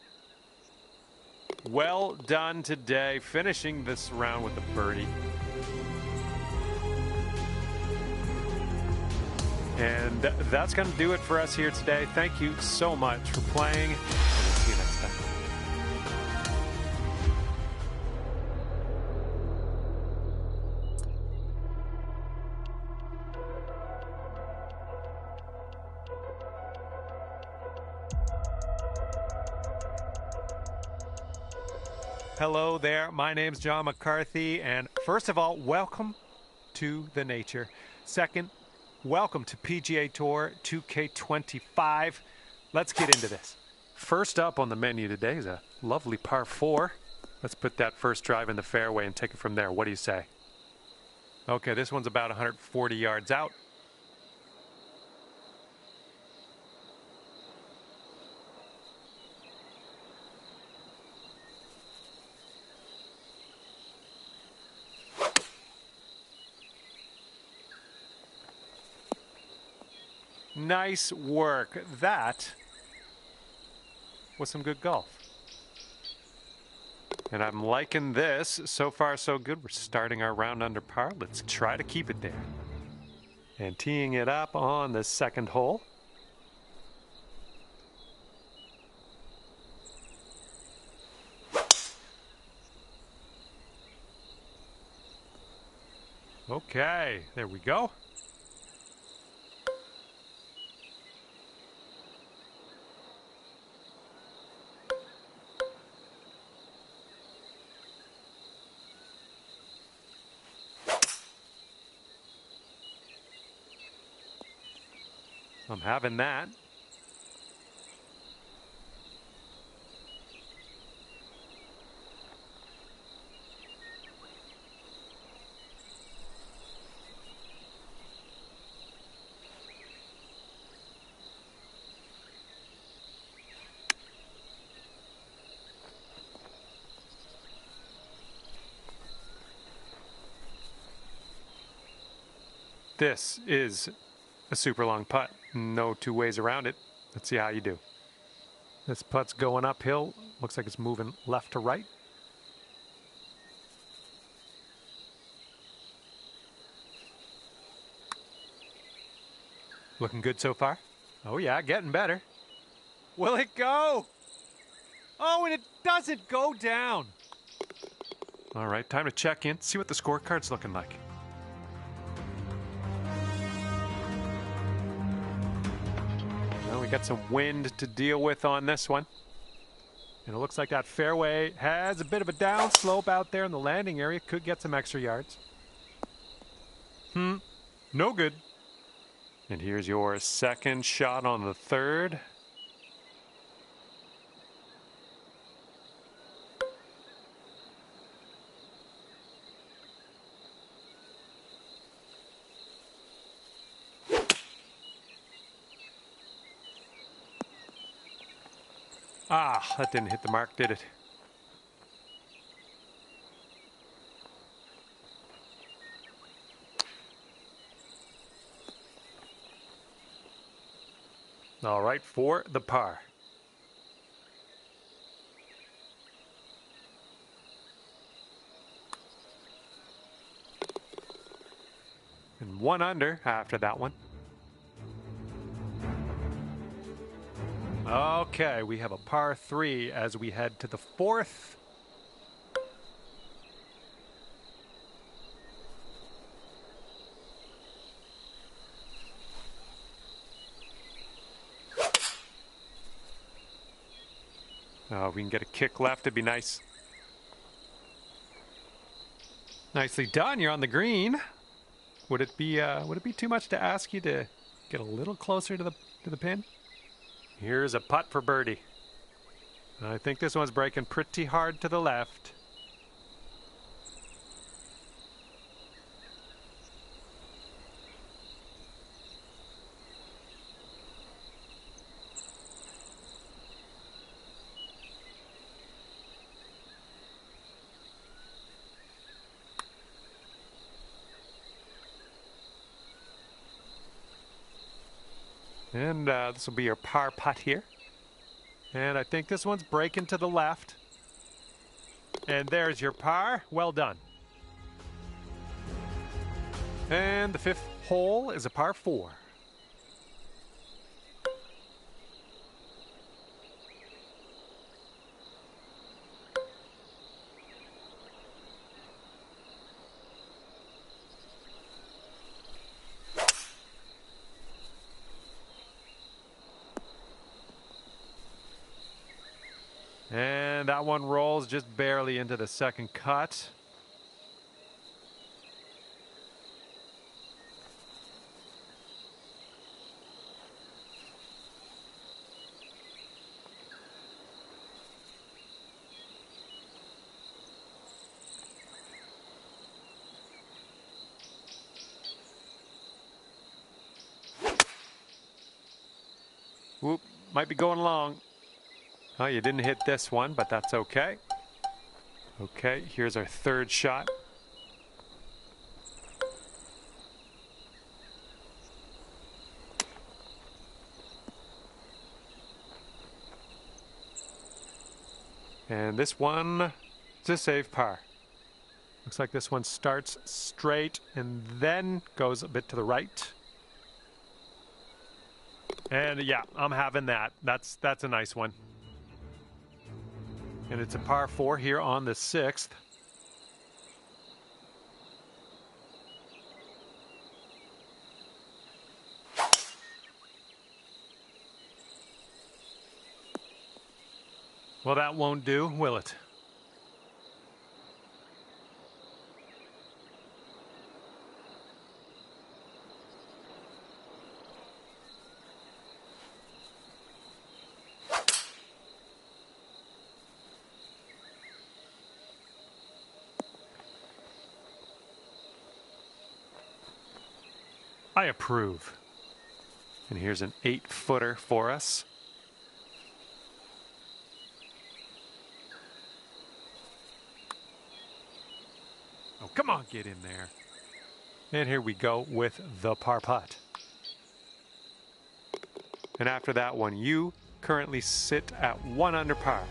Well done today, finishing this round with a birdie. And that's going to do it for us here today. Thank you so much for playing. And we'll see you next time. Hello there. My name's John McCarthy. And first of all, welcome to the nature. Second, welcome to PGA Tour 2K25. Let's get into this. First up on the menu today is a lovely par 4. Let's put that first drive in the fairway and take it from there. What do you say? Okay, this one's about 140 yards out. Nice work. That was some good golf. And I'm liking this. So far, so good. We're starting our round under par. Let's try to keep it there. And teeing it up on the second hole. Okay, there we go. I'm having that. This is a super long putt. No two ways around it. Let's see how you do. This putt's going uphill. Looks like it's moving left to right. Looking good so far? Oh yeah, getting better. Will it go? Oh, and it doesn't go down. All right, time to check in. See what the scorecard's looking like. Well, we got some wind to deal with on this one. And it looks like that fairway has a bit of a downslope out there in the landing area. Could get some extra yards. No good. And here's your second shot on the third. Ah, that didn't hit the mark, did it? All right, for the par. And 1 under after that one. Okay, we have a par 3 as we head to the fourth. Oh, we can get a kick left, it'd be nice. Nicely done, you're on the green. Would it be too much to ask you to get a little closer to the pin? Here's a putt for birdie. I think this one's breaking pretty hard to the left. And this will be your par putt here. And I think this one's breaking to the left. And there's your par. Well done. And the fifth hole is a par 4. And that one rolls just barely into the second cut. Whoop, might be going long. Oh, you didn't hit this one, but that's okay. Okay, here's our third shot. And this one is a safe par. Looks like this one starts straight and then goes a bit to the right. And yeah, I'm having that. That's a nice one. And it's a par 4 here on the 6th. Well, that won't do, will it? I approve. And here's an 8-footer for us. Oh, come on, get in there. And here we go with the par putt. And after that one, you currently sit at 1 under par.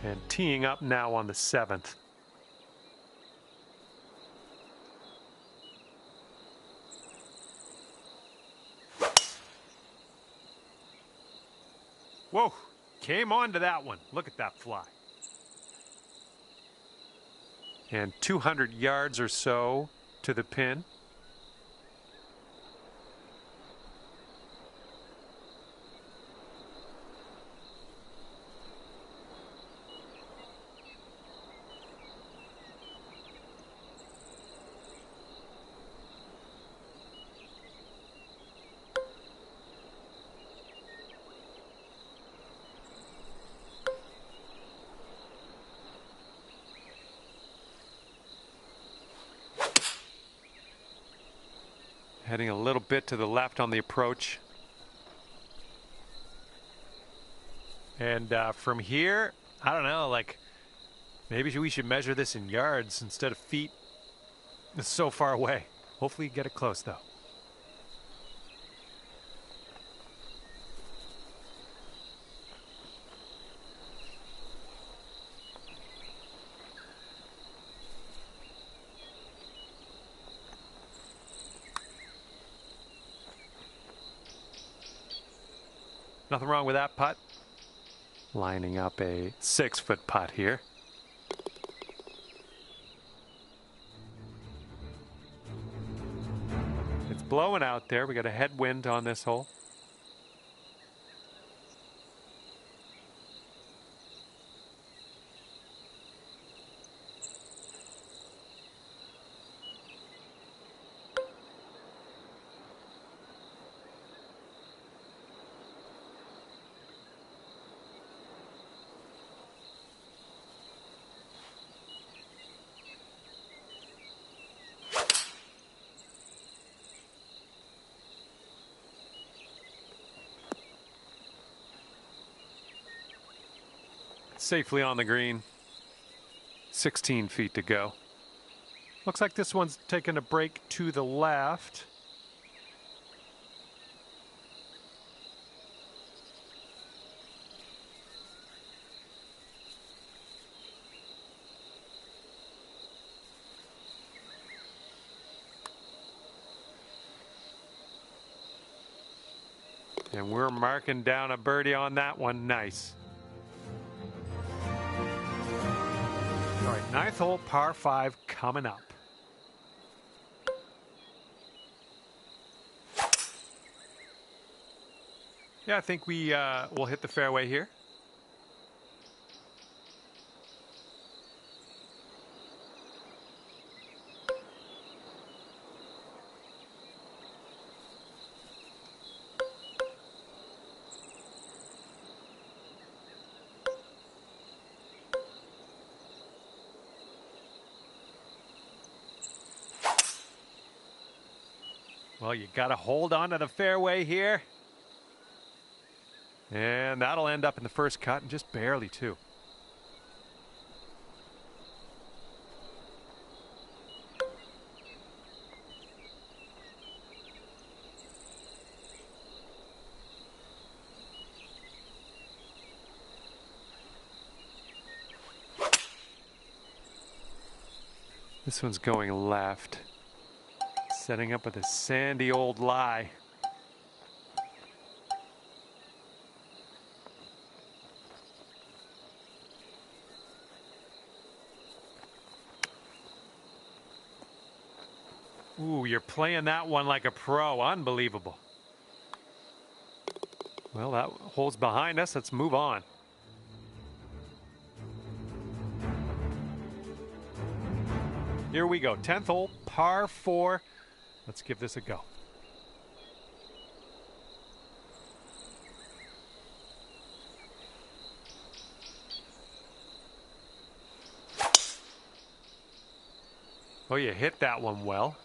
And teeing up now on the 7th. Whoa, came on to that one. Look at that fly. And 200 yards or so to the pin. Heading a little bit to the left on the approach. And from here, I don't know, like maybe we should measure this in yards instead of feet. It's so far away. Hopefully get it close though. Nothing wrong with that putt. Lining up a 6-foot putt here. It's blowing out there. We got a headwind on this hole. Safely on the green. 16 feet to go. Looks like this one's taking a break to the left. And we're marking down a birdie on that one. Nice. All right, 9th hole, par 5 coming up. Yeah, I think we will hit the fairway here. Well, you got to hold on to the fairway here. And that'll end up in the first cut, and just barely, too. This one's going left. Setting up with a sandy old lie. Ooh, you're playing that one like a pro. Unbelievable. Well, that hole's behind us. Let's move on. Here we go. 10th hole, par 4. Let's give this a go. Oh, you hit that one well.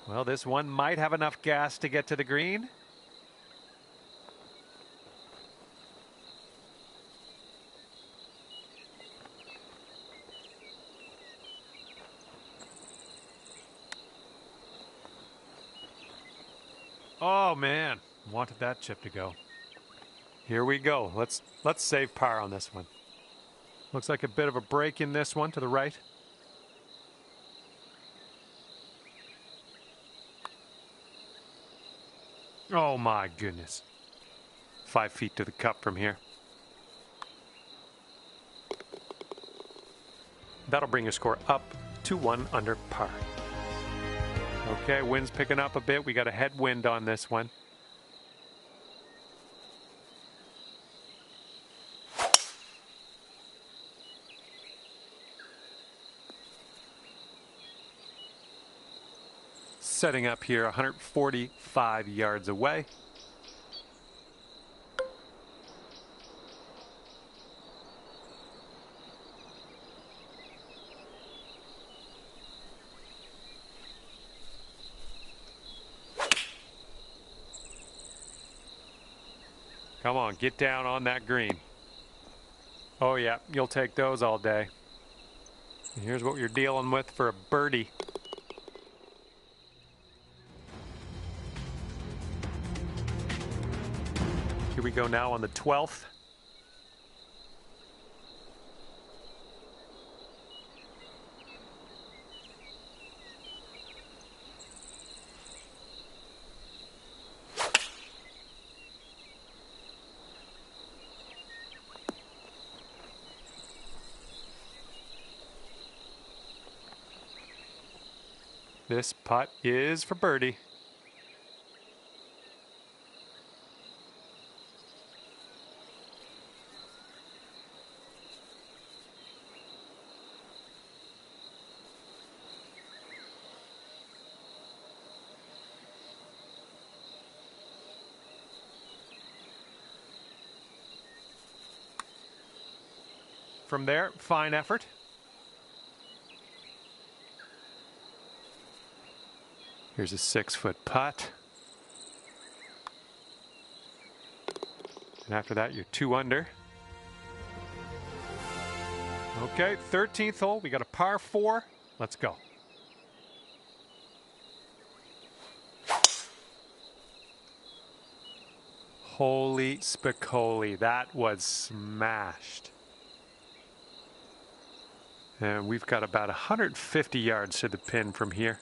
Well, this one might have enough gas to get to the green. Oh man, wanted that chip to go. Here we go. Let's save par on this one. Looks like a bit of a break in this one to the right. Oh my goodness. 5 feet to the cup from here. That'll bring your score up to 1 under par. Okay, wind's picking up a bit. We got a headwind on this one. Setting up here 145 yards away. Come on, get down on that green. Oh yeah, you'll take those all day. And here's what you're dealing with for a birdie. Here we go now on the 12th. This putt is for birdie. From there, fine effort. Here's a 6-foot putt. And after that, you're 2 under. Okay, 13th hole. We got a par 4. Let's go. Holy spicoli, that was smashed. And we've got about 150 yards to the pin from here.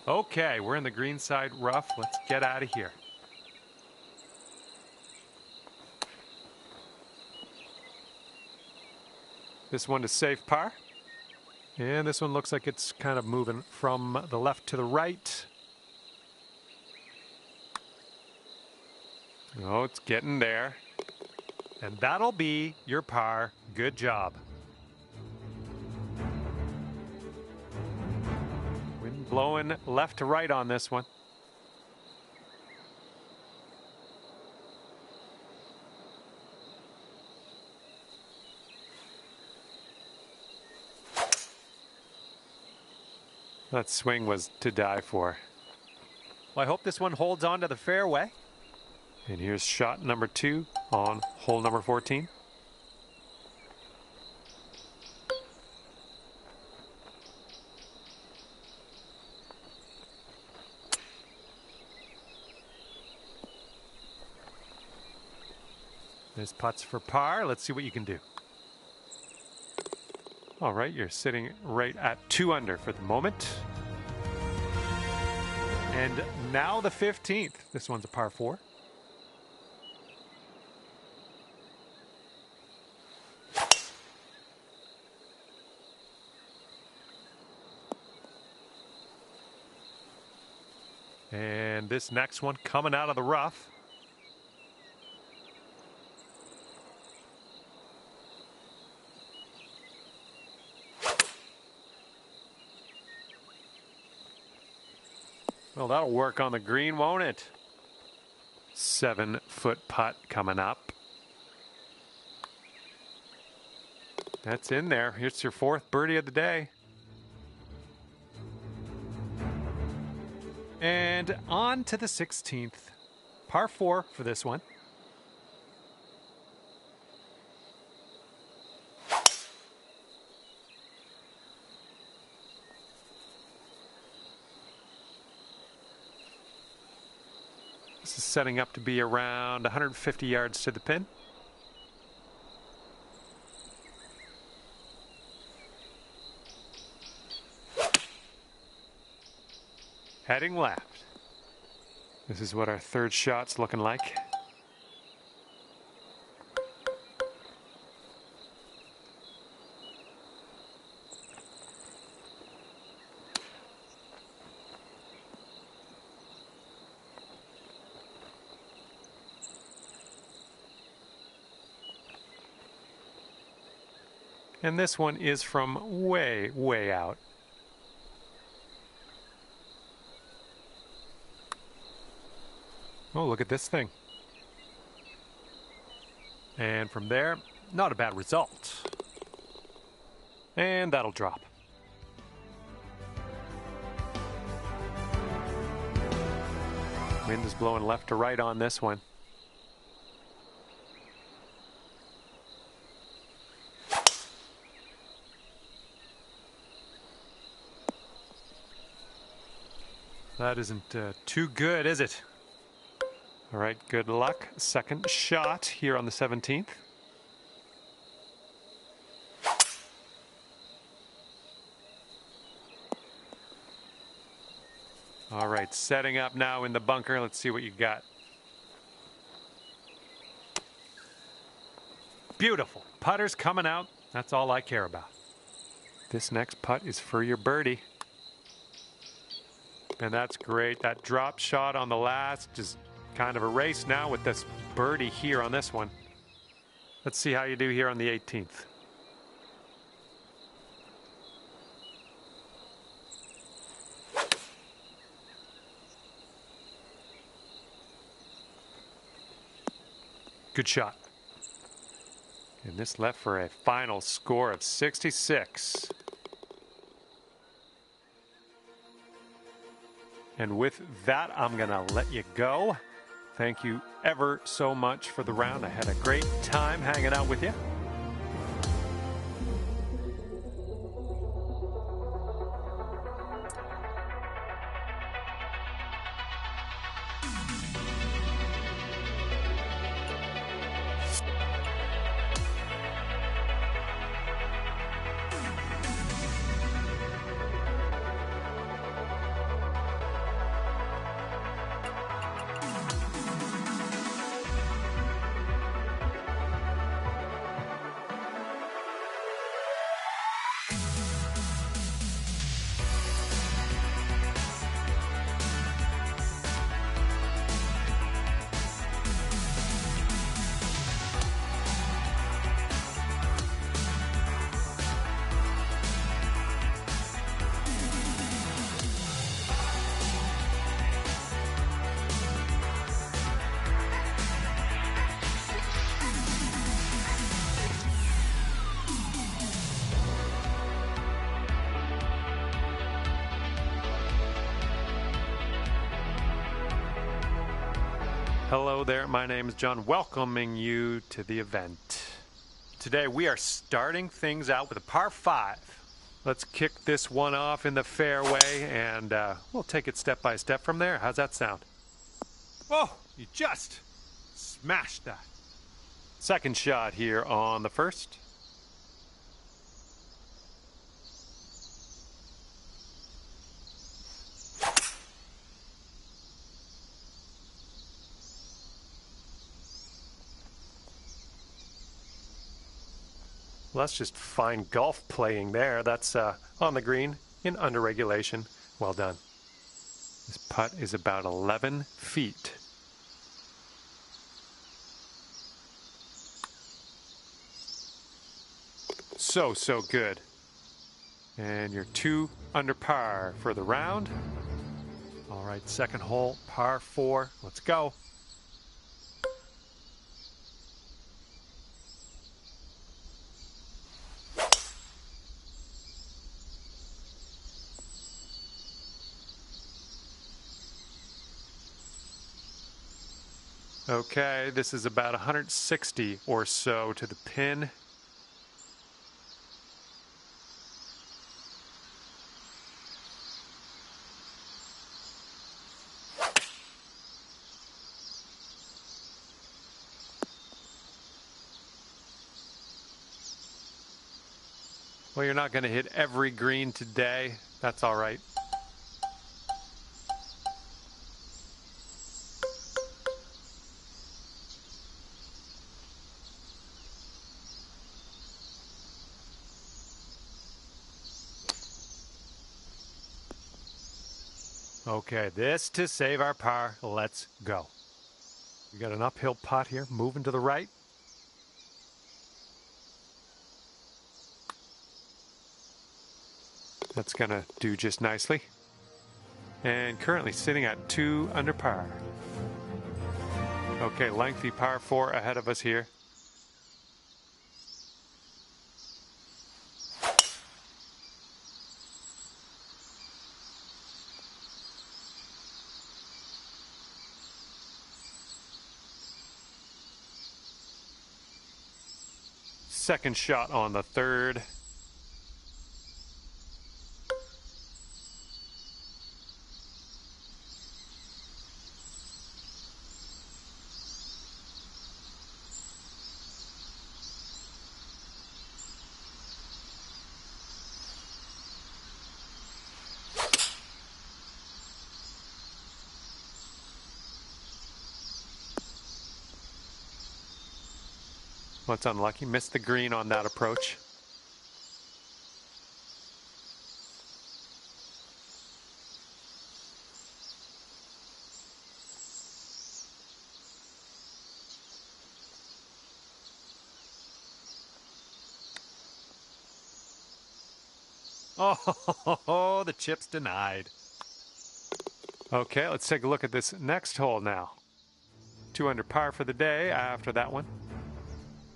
Okay, we're in the green side rough. Let's get out of here. This one is safe par. And this one looks like it's kind of moving from the left to the right. Oh, it's getting there. And that'll be your par. Good job. Wind blowing left to right on this one. That swing was to die for. Well, I hope this one holds on to the fairway. And here's shot number 2 on hole number 14. This putt's for par. Let's see what you can do. All right, you're sitting right at 2 under for the moment. And now the 15th. This one's a par 4. And this next one coming out of the rough. Well, that'll work on the green, won't it? 7-foot putt coming up. That's in there. Here's your 4th birdie of the day. And on to the 16th. Par 4 for this one. This is setting up to be around 150 yards to the pin. Heading left. This is what our 3rd shot's looking like. And this one is from way, way out. Oh, look at this thing. And from there, not a bad result. And that'll drop. Wind is blowing left to right on this one. That isn't too good, is it? All right, good luck. Second shot here on the 17th. All right, setting up now in the bunker. Let's see what you got. Beautiful. Putter's coming out. That's all I care about. This next putt is for your birdie. And that's great. That drop shot on the last, just kind of a race now with this birdie here on this one. Let's see how you do here on the 18th. Good shot. And this left for a final score of 66. And with that, I'm going to let you go. Thank you ever so much for the round. I had a great time hanging out with you. Hello there, my name is John, welcoming you to the event. Today we are starting things out with a par 5. Let's kick this one off in the fairway and we'll take it step by step from there. How's that sound? Oh, you just smashed that. Second shot here on the first. Well, that's just fine golf playing there. That's on the green in under regulation. Well done. This putt is about 11 feet. So good. And you're 2 under par for the round. All right, second hole, par 4. Let's go. Okay, this is about 160 or so to the pin. Well, you're not going to hit every green today. That's all right. Okay, this to save our par. Let's go. We got an uphill putt here, moving to the right. That's gonna do just nicely. And currently sitting at 2 under par. Okay, lengthy par 4 ahead of us here. Second shot on the third. Well, it's unlucky. Missed the green on that approach. Oh, the chip's denied. Okay, let's take a look at this next hole now. 2 under par for the day after that one.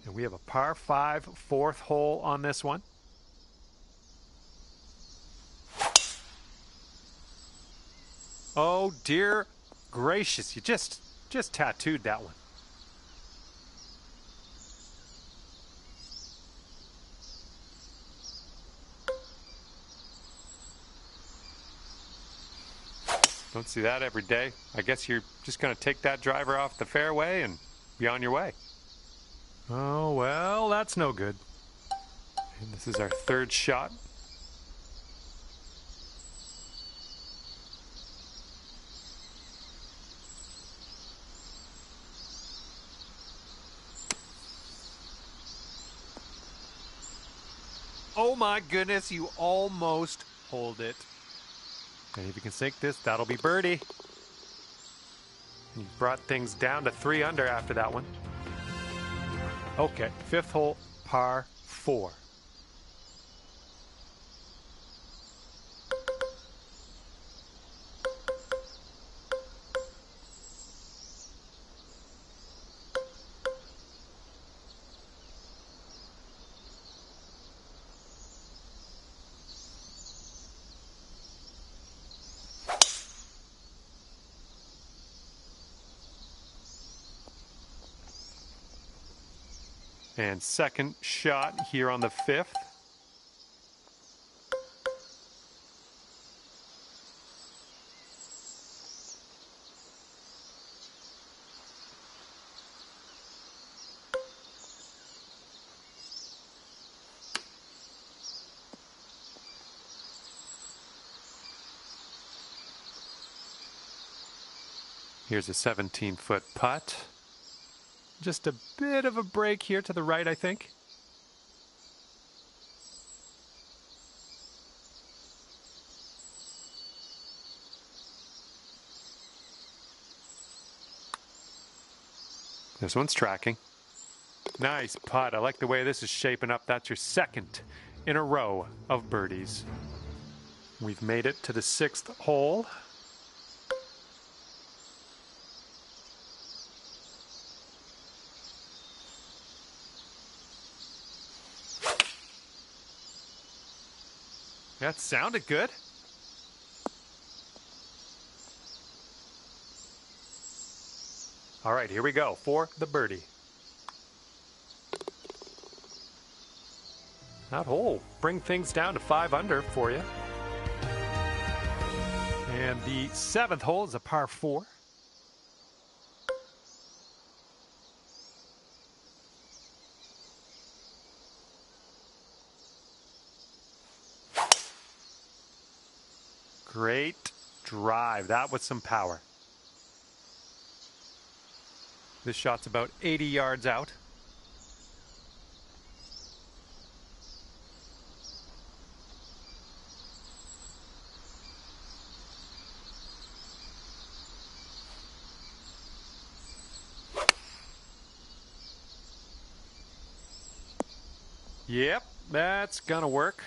And we have a par 5 fourth hole on this one. Oh dear gracious, you just tattooed that one. Don't see that every day. I guess you're just going to take that driver off the fairway and be on your way. Oh, well, that's no good. And this is our third shot. Oh my goodness, you almost hold it. And if you can sink this, that'll be birdie. You brought things down to 3 under after that one. Okay, fifth hole, par 4. And second shot here on the 5th. Here's a 17-foot putt. Just a bit of a break here to the right, I think. This one's tracking. Nice putt. I like the way this is shaping up. That's your second in a row of birdies. We've made it to the 6th hole. That sounded good. All right, here we go for the birdie. That hole bring things down to 5 under for you. And the 7th hole is a par 4. Great drive. That was some power. This shot's about 80 yards out. Yep, that's gonna work.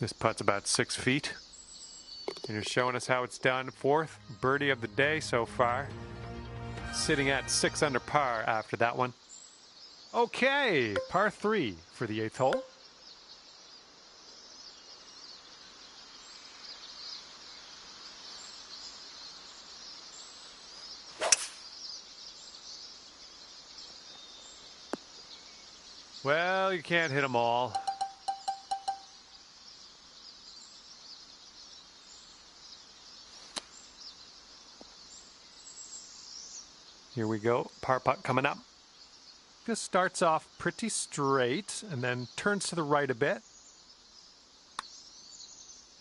This putt's about 6 feet. And you're showing us how it's done. Fourth birdie of the day so far. Sitting at 6 under par after that one. Okay, par 3 for the 8th hole. Well, you can't hit them all. Here we go, par putt coming up. This starts off pretty straight and then turns to the right a bit.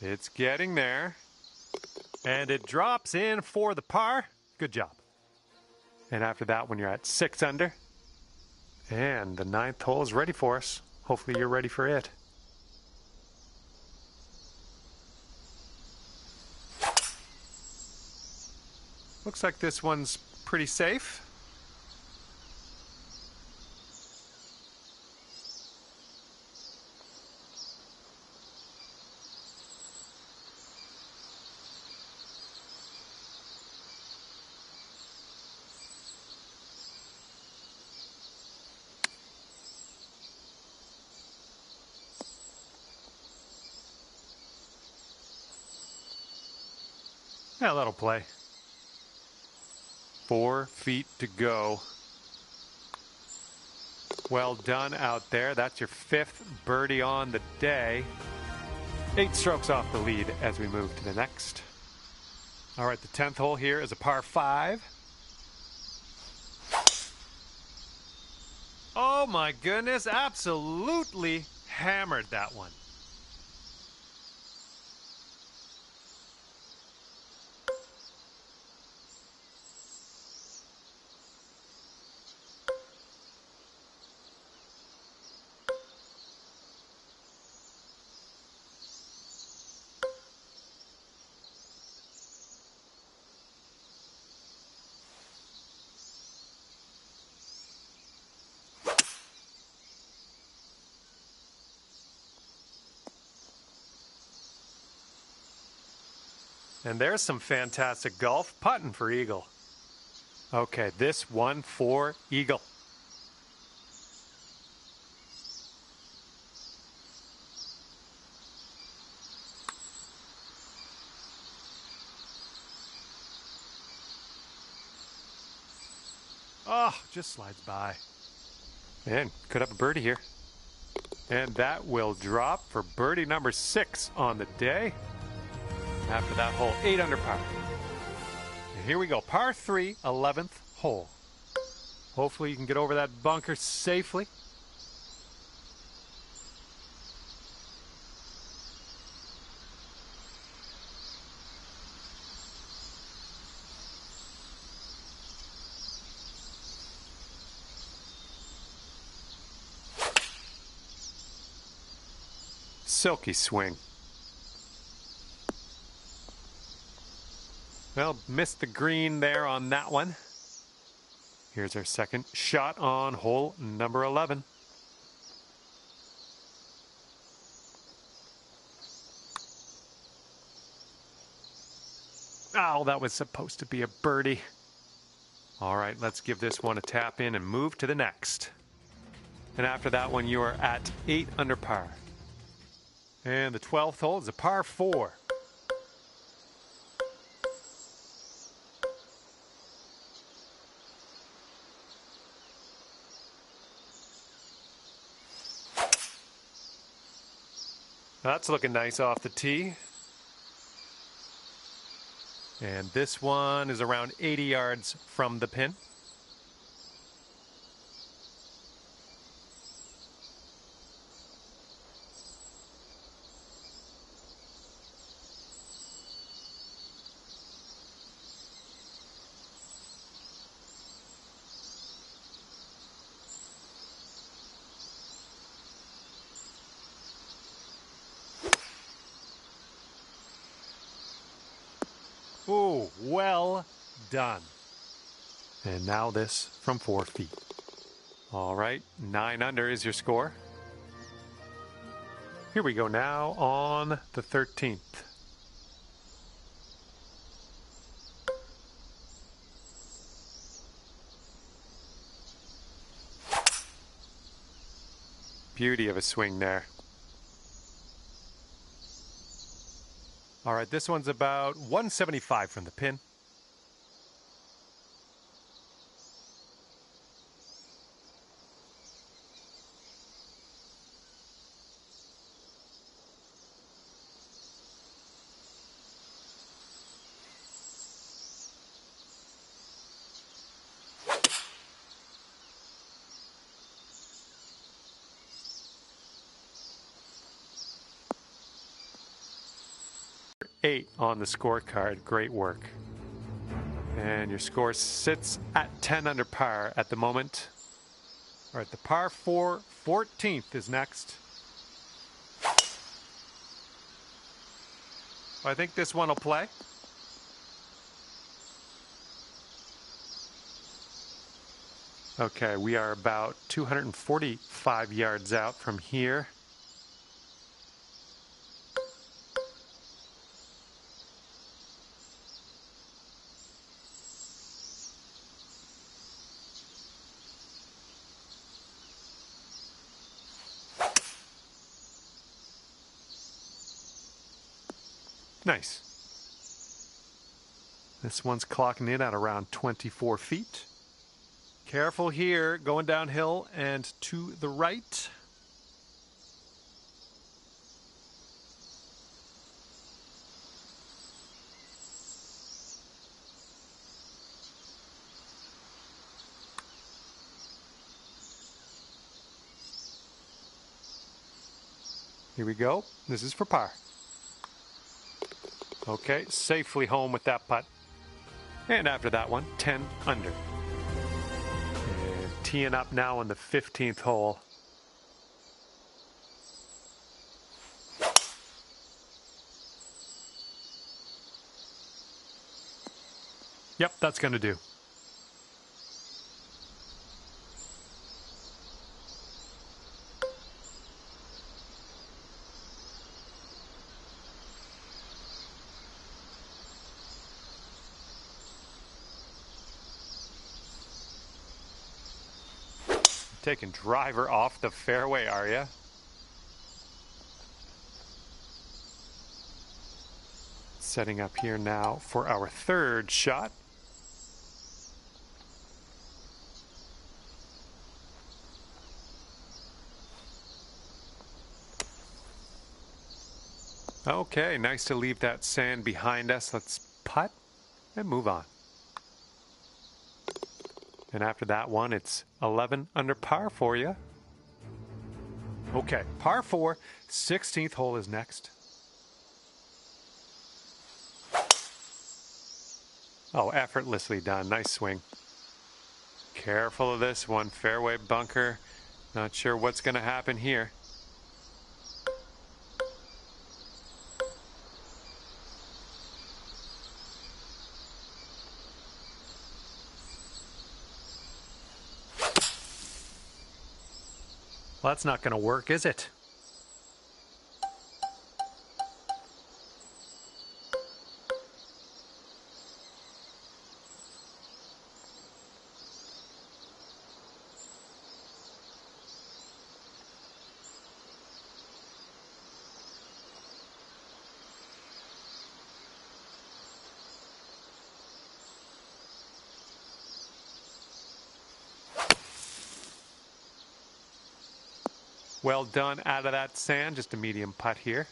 It's getting there. And it drops in for the par. Good job. And after that one, you're at 6 under. And the 9th hole is ready for us. Hopefully you're ready for it. Looks like this one's pretty safe. Yeah, that'll play. 4 feet to go. Well done out there. That's your 5th birdie on the day. 8 strokes off the lead as we move to the next. All right, the 10th hole here is a par 5. Oh my goodness, absolutely hammered that one. And there's some fantastic golf putting for eagle. Okay, this one for eagle. Oh, just slides by. And could have a birdie here. And that will drop for birdie number 6 on the day. After that hole, 8 under par. And here we go, par 3, 11th hole. Hopefully you can get over that bunker safely. Silky swing. Well, missed the green there on that one. Here's our second shot on hole number 11. Oh, that was supposed to be a birdie. All right, let's give this one a tap in and move to the next. And after that one, you are at 8 under par. And the 12th hole is a par 4. That's looking nice off the tee. And this one is around 80 yards from the pin. Oh, well done. And now this from 4 feet. All right, 9 under is your score. Here we go now on the 13th. Beauty of a swing there. All right, this one's about 175 from the pin. Eight on the scorecard. Great work. And your score sits at 10 under par at the moment. All right, the par 4 14th is next. I think this one will play. Okay, we are about 245 yards out from here. Nice. This one's clocking in at around 24 feet. Careful here, going downhill and to the right. Here we go. This is for par. Okay, safely home with that putt. And after that one, 10 under. And teeing up now on the 15th hole. Yep, that's going to do. Taking driver off the fairway, are ya? Setting up here now for our third shot. Okay, nice to leave that sand behind us. Let's putt and move on. And after that one, it's 11 under par for you. Okay, par 4, 16th hole is next. Oh, effortlessly done. Nice swing. Careful of this one. Fairway bunker. Not sure what's going to happen here. Well, that's not going to work, is it? Well done out of that sand. Just a medium putt here.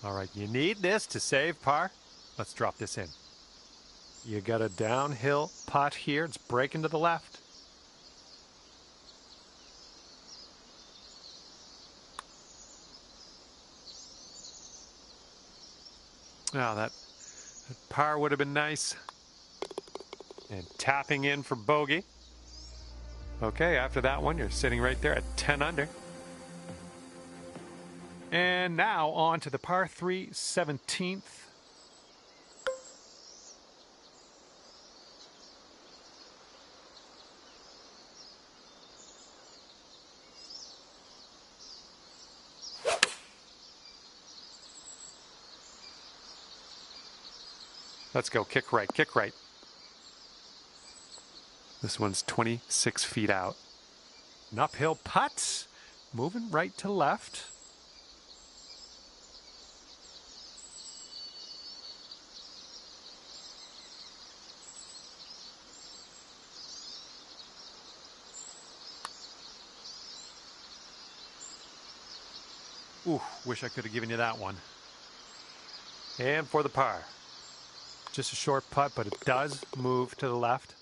All right, you need this to save par. Let's drop this in. You got a downhill putt here. It's breaking to the left. Oh, that par would have been nice. And tapping in for bogey. Okay, after that one, you're sitting right there at 10 under. And now on to the par 3 17th. Let's go. Kick right, kick right. This one's 26 feet out. An uphill putt. Moving right to left. Ooh, wish I could have given you that one. And for the par. Just a short putt, but it does move to the left.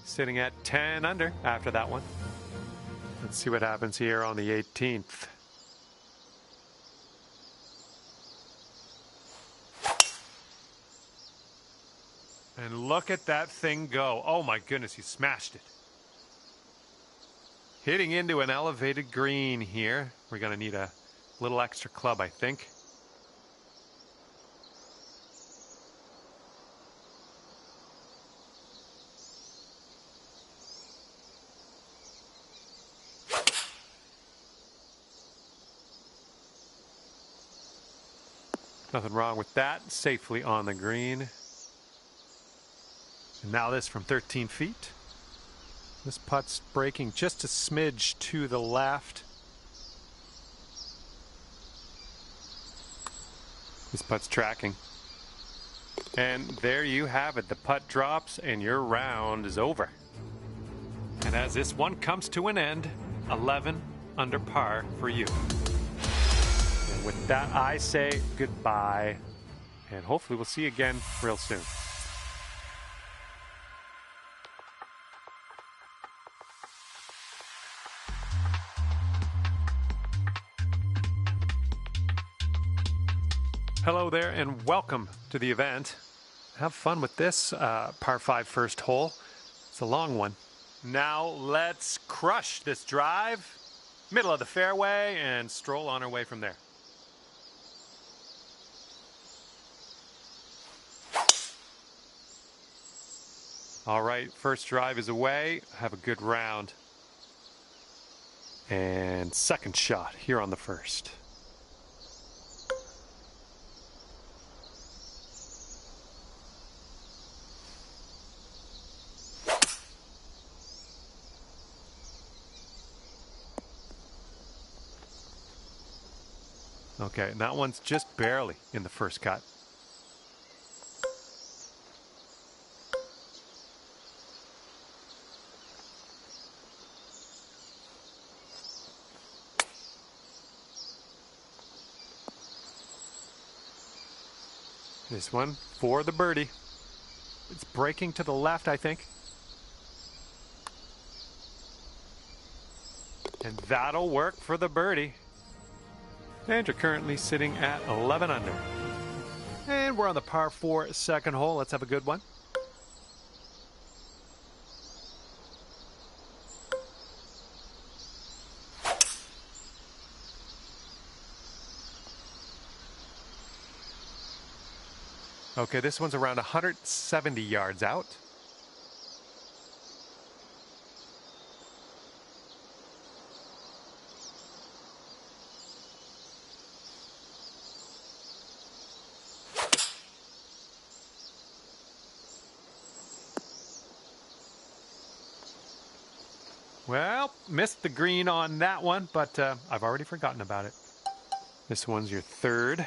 Sitting at 10 under after that one. Let's see what happens here on the 18th. And look at that thing go. Oh my goodness, he smashed it. Hitting into an elevated green here. We're going to need a little extra club, I think. Nothing wrong with that. Safely on the green. And now this from 13 feet. This putt's breaking just a smidge to the left. This putt's tracking. And there you have it. The putt drops and your round is over. And as this one comes to an end, 11 under par for you. And with that, I say goodbye. And hopefully we'll see you again real soon. Hello there and welcome to the event. Have fun with this par 5 first hole. It's a long one. Now let's crush this drive, middle of the fairway, and stroll on our way from there. All right, first drive is away. Have a good round. And second shot here on the first. Okay, and that one's just barely in the first cut. This one for the birdie. It's breaking to the left, I think. And that'll work for the birdie. And you're currently sitting at 11 under. And we're on the par 4 second hole. Let's have a good one. Okay, this one's around 170 yards out. Well, missed the green on that one, but I've already forgotten about it. This one's your third.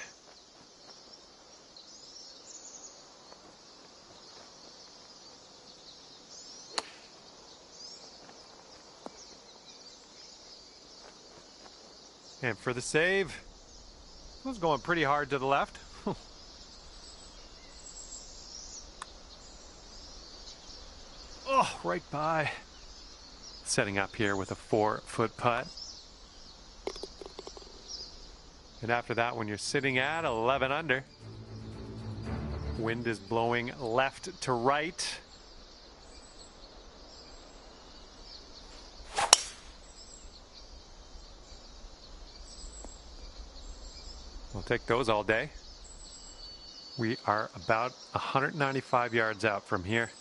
And for the save, it was going pretty hard to the left. Oh, right by. Setting up here with a 4-foot putt. And after that, when you're sitting at 11 under, wind is blowing left to right. We'll take those all day. We are about 195 yards out from here.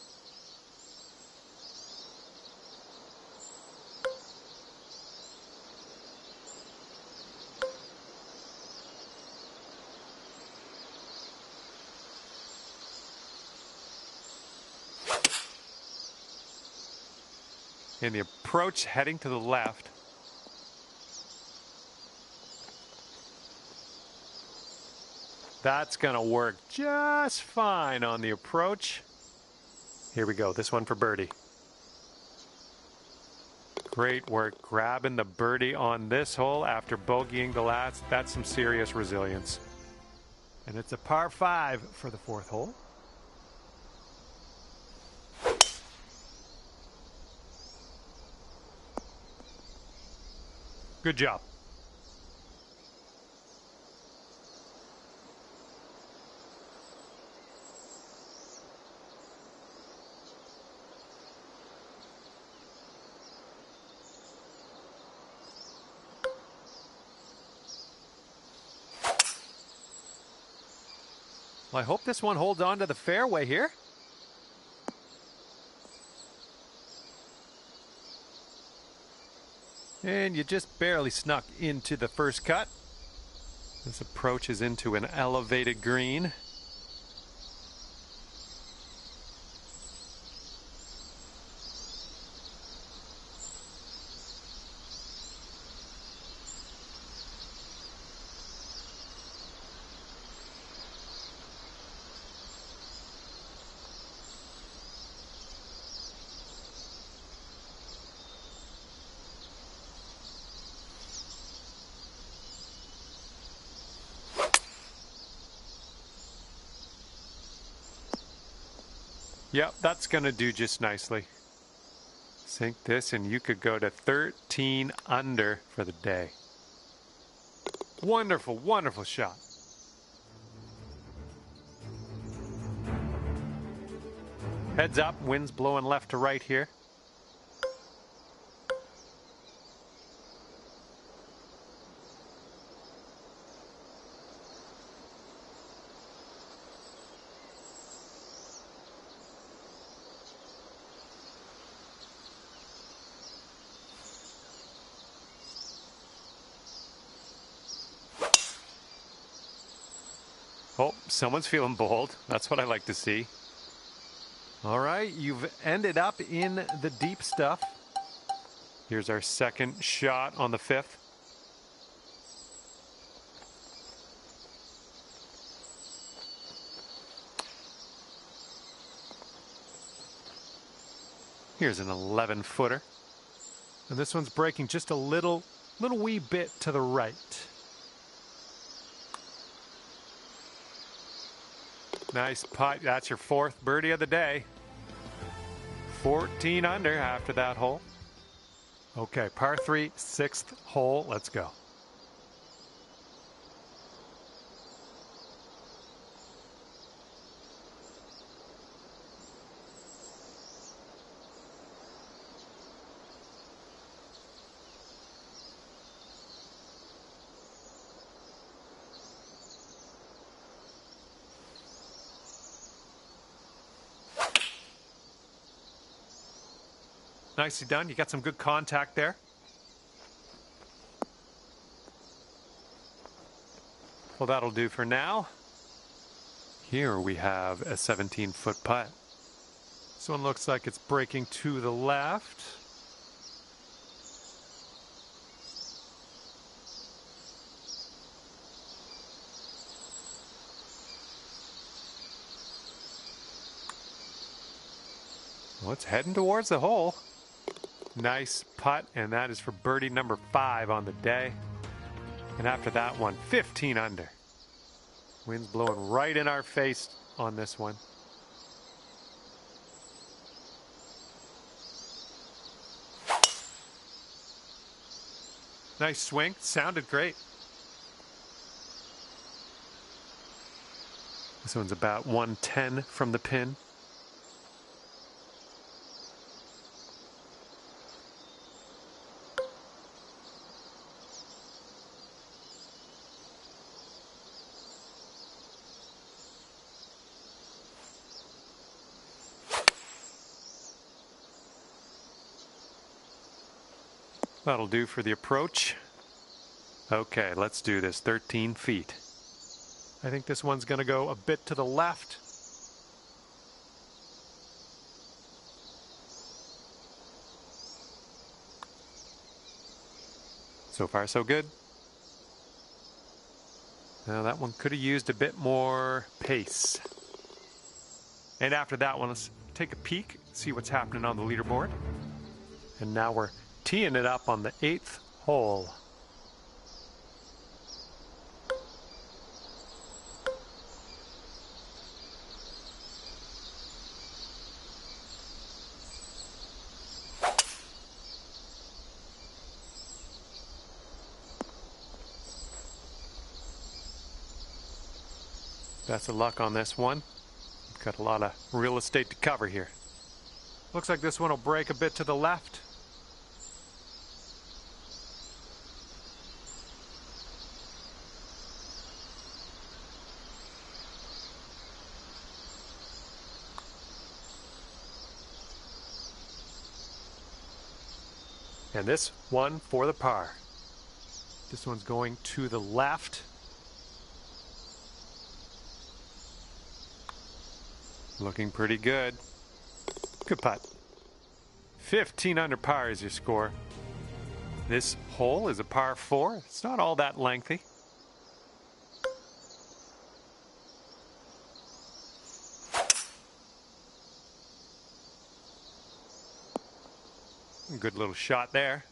And the approach heading to the left. That's going to work just fine on the approach. Here we go. This one for birdie. Great work grabbing the birdie on this hole after bogeying the last. That's some serious resilience. And it's a par 5 for the 4th hole. Good job. Well, I hope this one holds on to the fairway here. And you just barely snuck into the first cut. This approaches into an elevated green. Yep, that's going to do just nicely. Sink this and you could go to 13 under for the day. Wonderful, wonderful shot. Heads up, wind's blowing left to right here. Oh, someone's feeling bold. That's what I like to see. All right, you've ended up in the deep stuff. Here's our second shot on the 5th. Here's an 11-footer. And this one's breaking just a little wee bit to the right. Nice putt. That's your 4th birdie of the day. 14 under after that hole. Okay, par 3, 6th hole. Let's go. Nicely done. You got some good contact there. Well, that'll do for now. Here we have a 17-foot putt. This one looks like it's breaking to the left. Well, it's heading towards the hole. Nice putt, and that is for birdie number 5 on the day. And after that one, 15 under. Wind's blowing right in our face on this one. Nice swing, sounded great. This one's about 110 from the pin. That'll do for the approach. Okay, let's do this. 13 feet. I think this one's going to go a bit to the left. So far, so good. Now that one could have used a bit more pace. And after that one, let's take a peek, see what's happening on the leaderboard. And now we're teeing it up on the 8th hole. Best of luck on this one. We've got a lot of real estate to cover here. Looks like this one will break a bit to the left. And this one for the par. This one's going to the left. Looking pretty good. Good putt. 15 under par is your score. This hole is a par 4. It's not all that lengthy. Good little shot there.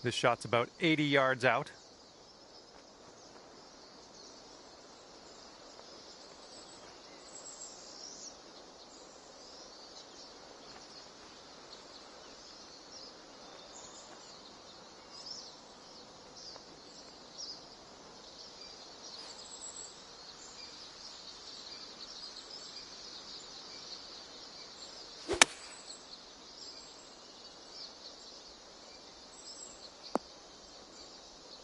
This shot's about 80 yards out.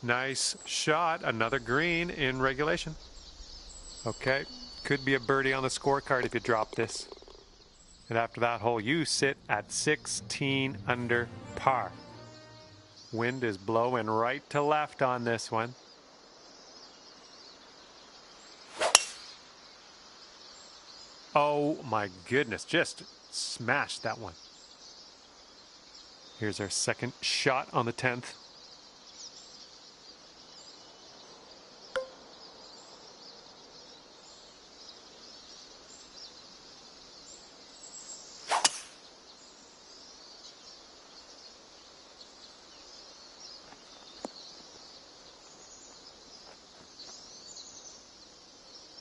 Nice shot. Another green in regulation. Okay. Could be a birdie on the scorecard if you drop this. And after that hole, you sit at 16 under par. Wind is blowing right to left on this one. Oh my goodness. Just smashed that one. Here's our second shot on the 10th.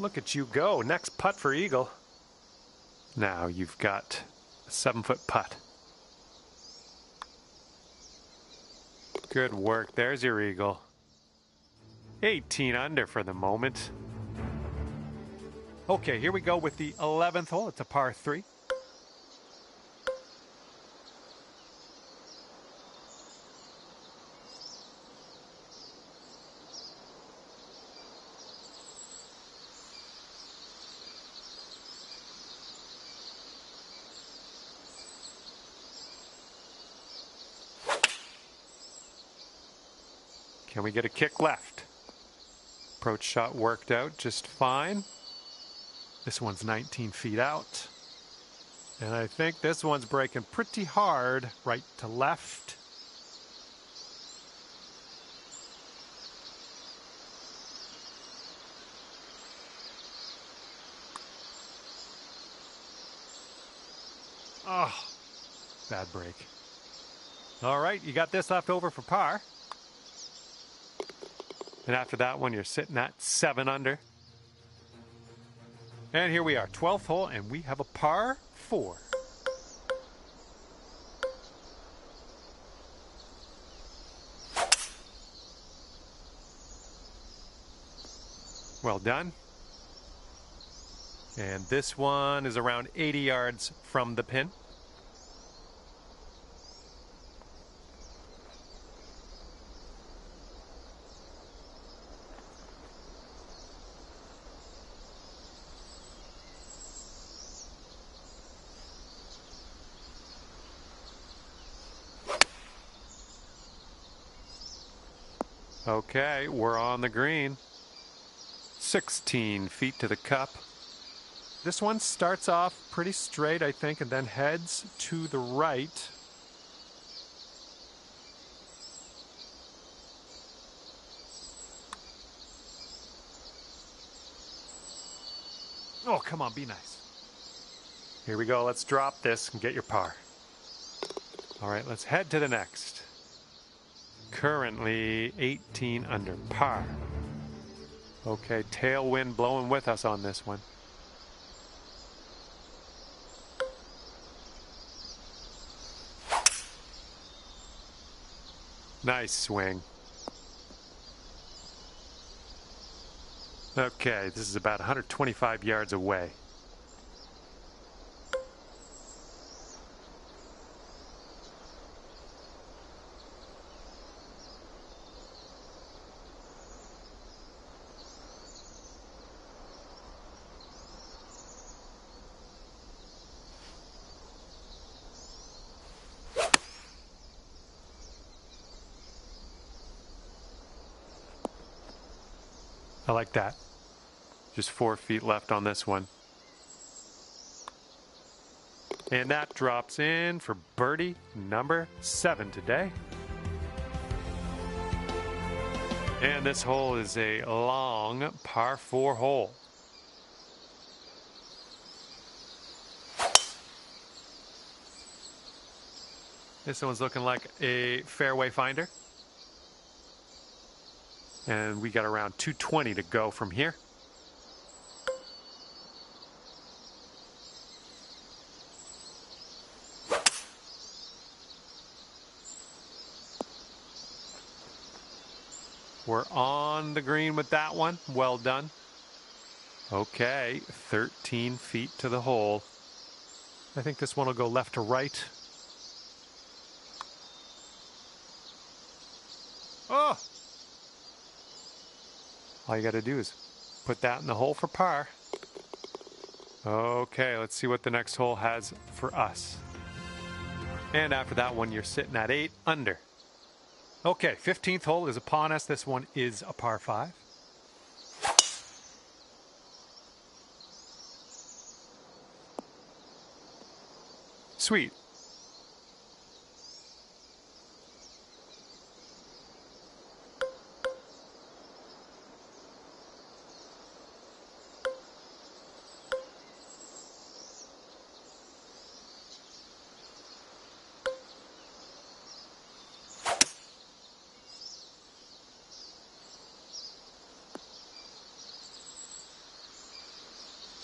Look at you go. Next putt for eagle. Now you've got a 7-foot putt. Good work. There's your eagle. 18 under for the moment. Okay, here we go with the 11th hole. It's a par 3. Can we get a kick left? Approach shot worked out just fine. This one's 19 feet out. And I think this one's breaking pretty hard right to left. Oh, bad break. All right, you got this left over for par. And after that one, you're sitting at 7 under. And here we are, 12th hole, and we have a par 4. Well done. And this one is around 80 yards from the pin. Okay, we're on the green. 16 feet to the cup. This one starts off pretty straight, I think, and then heads to the right. come on, be nice. Here we go. Let's drop this and get your par. All right, let's head to the next. Currently 18 under par. Okay, tailwind blowing with us on this one. Nice swing. Okay, this is about 125 yards away. I like that. Just 4 feet left on this one. And that drops in for birdie number 7 today. And this hole is a long par 4 hole. This one's looking like a fairway finder. And we got around 220 to go from here. We're on the green with that one. Well done. Okay, 13 feet to the hole. I think this one will go left to right. Oh! All you got to do is put that in the hole for par. Okay, let's see what the next hole has for us. And after that one, you're sitting at 8 under. Okay, 15th hole is upon us. This one is a par 5. Sweet.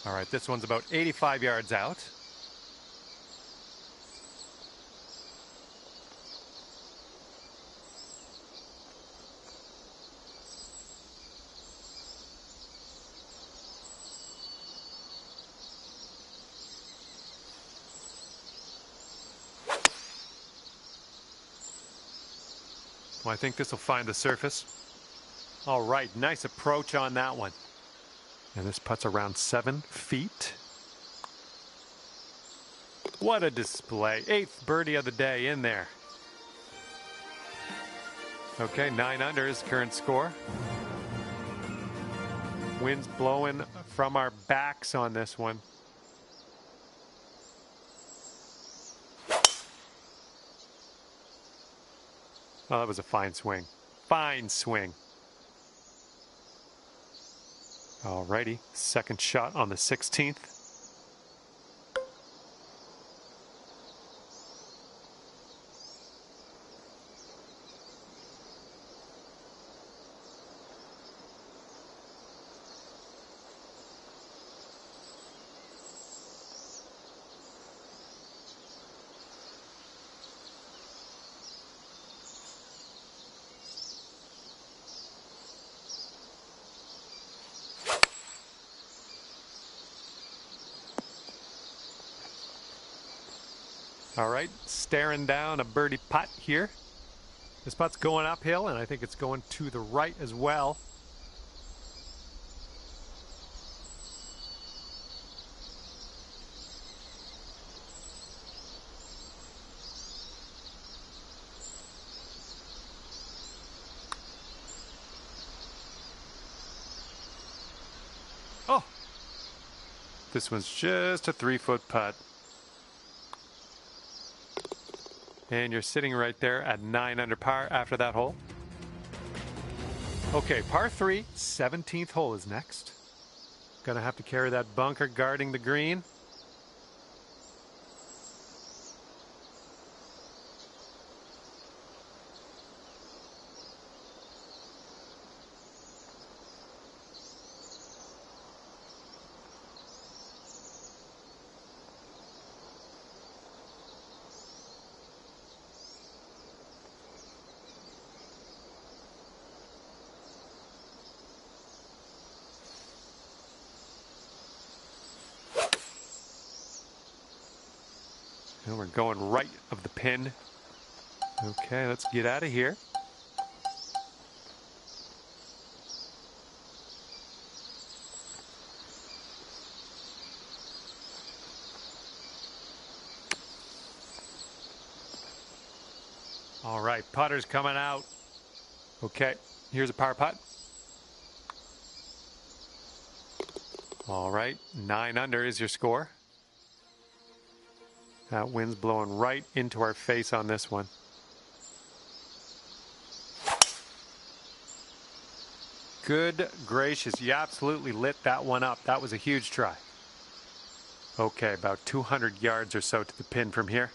All right, this one's about 85 yards out. Well, I think this will find the surface. All right, nice approach on that one. And this putt's around 7 feet. What a display. 8th birdie of the day in there. Okay, 9 under is current score. Wind's blowing from our backs on this one. Oh, that was a fine swing. Fine swing. Alrighty, second shot on the 16th. All right, staring down a birdie putt here. This putt's going uphill, and I think it's going to the right as well. Oh, this one's just a 3-foot putt. And you're sitting right there at 9 under par after that hole. Okay, par 3, 17th hole is next. Gonna have to carry that bunker guarding the green. And we're going right of the pin. Okay, let's get out of here. All right, putter's coming out. Okay, here's a par putt. All right, 9 under is your score. That wind's blowing right into our face on this one. Good gracious, you absolutely lit that one up. That was a huge try. Okay, about 200 yards or so to the pin from here.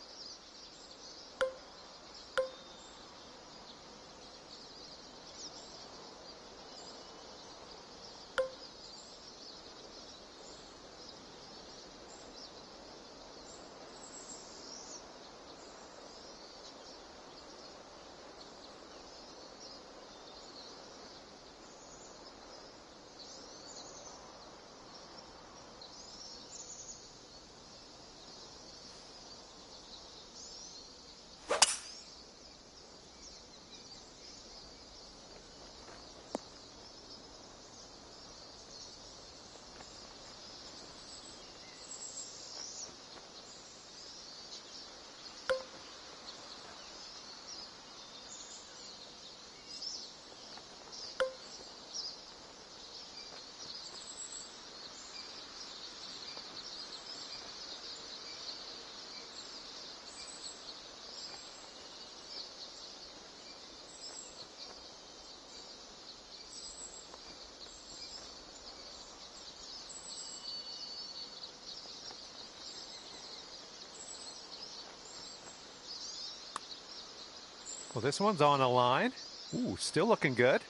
Well, this one's on a line. Ooh, still looking good.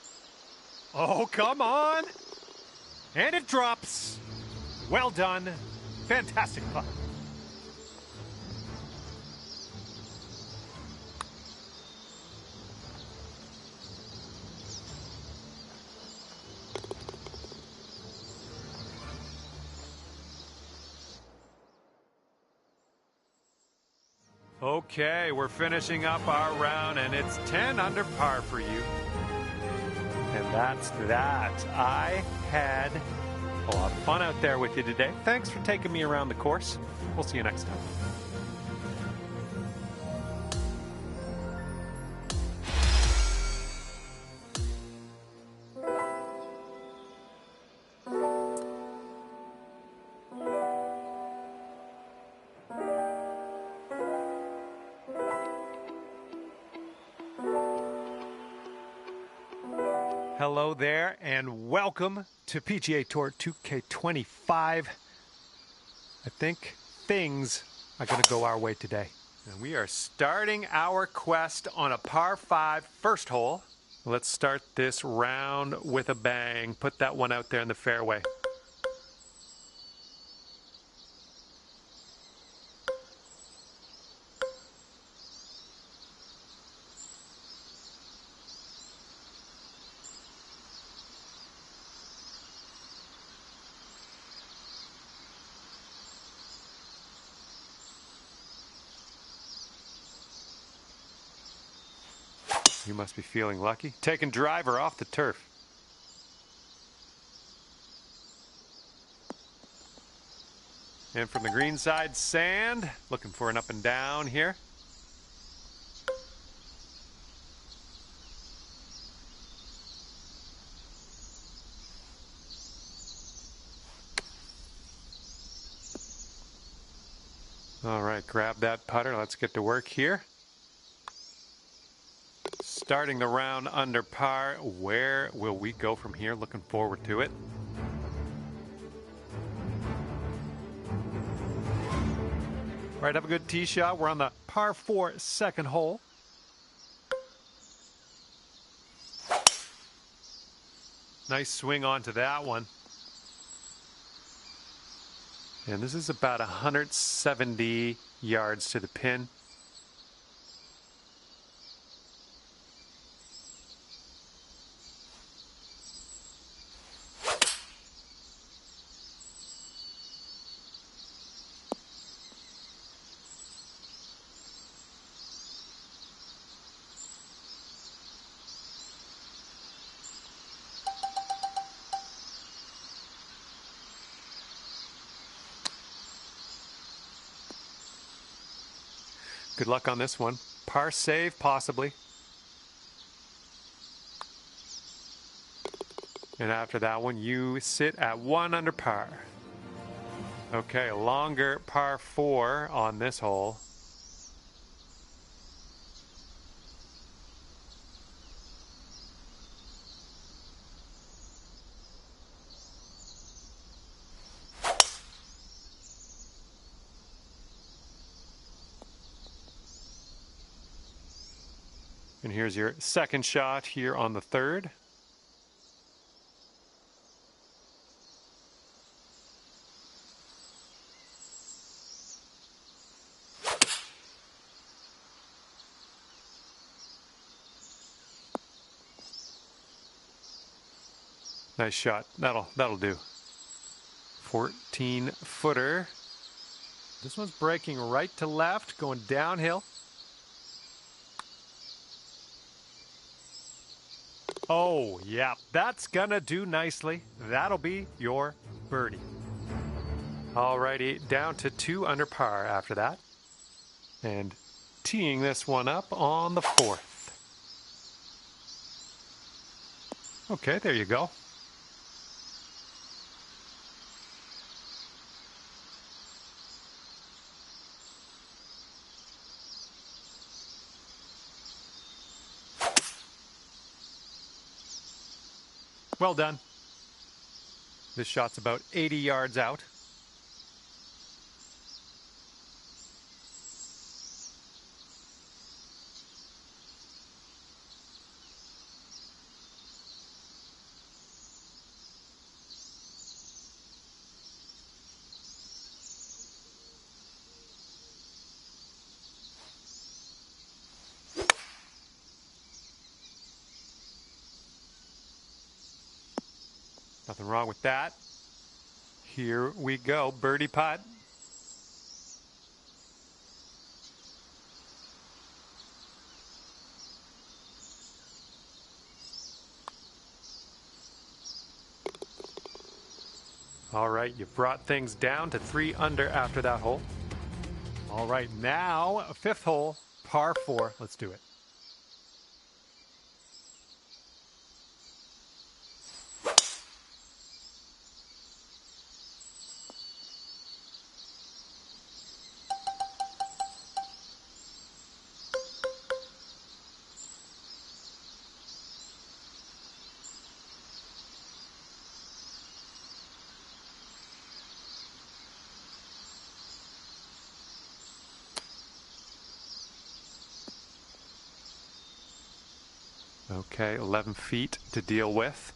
Oh, come on! And it drops. Well done. Fantastic putt. Okay, we're finishing up our round, and it's 10 under par for you. And that's that. I had a lot of fun out there with you today. Thanks for taking me around the course. We'll see you next time. Hello there, and welcome to PGA Tour 2K25. I think things are going to go our way today. And we are starting our quest on a par 5 first hole. Let's start this round with a bang. Put that one out there in the fairway. You must be feeling lucky. Taking driver off the turf. And from the green side, sand. Looking for an up and down here. All right, grab that putter. Let's get to work here. Starting the round under par. Where will we go from here? Looking forward to it. All right, have a good tee shot. We're on the par 4 second hole. Nice swing onto that one. And this is about 170 yards to the pin. Good luck on this one. Par save, possibly. And after that one, you sit at 1 under par. Okay, a longer par 4 on this hole. And here's your second shot here on the third. Nice shot. That'll do. 14-footer. This one's breaking right to left, going downhill. Oh, yeah, that's gonna do nicely. That'll be your birdie. Alrighty, down to 2 under par after that. And teeing this one up on the 4th. Okay, there you go. Well done. This shot's about 80 yards out. Nothing wrong with that. Here we go, birdie putt. All right, you've brought things down to 3 under after that hole. All right, now 5th hole, par 4. Let's do it. Okay, 11 feet to deal with.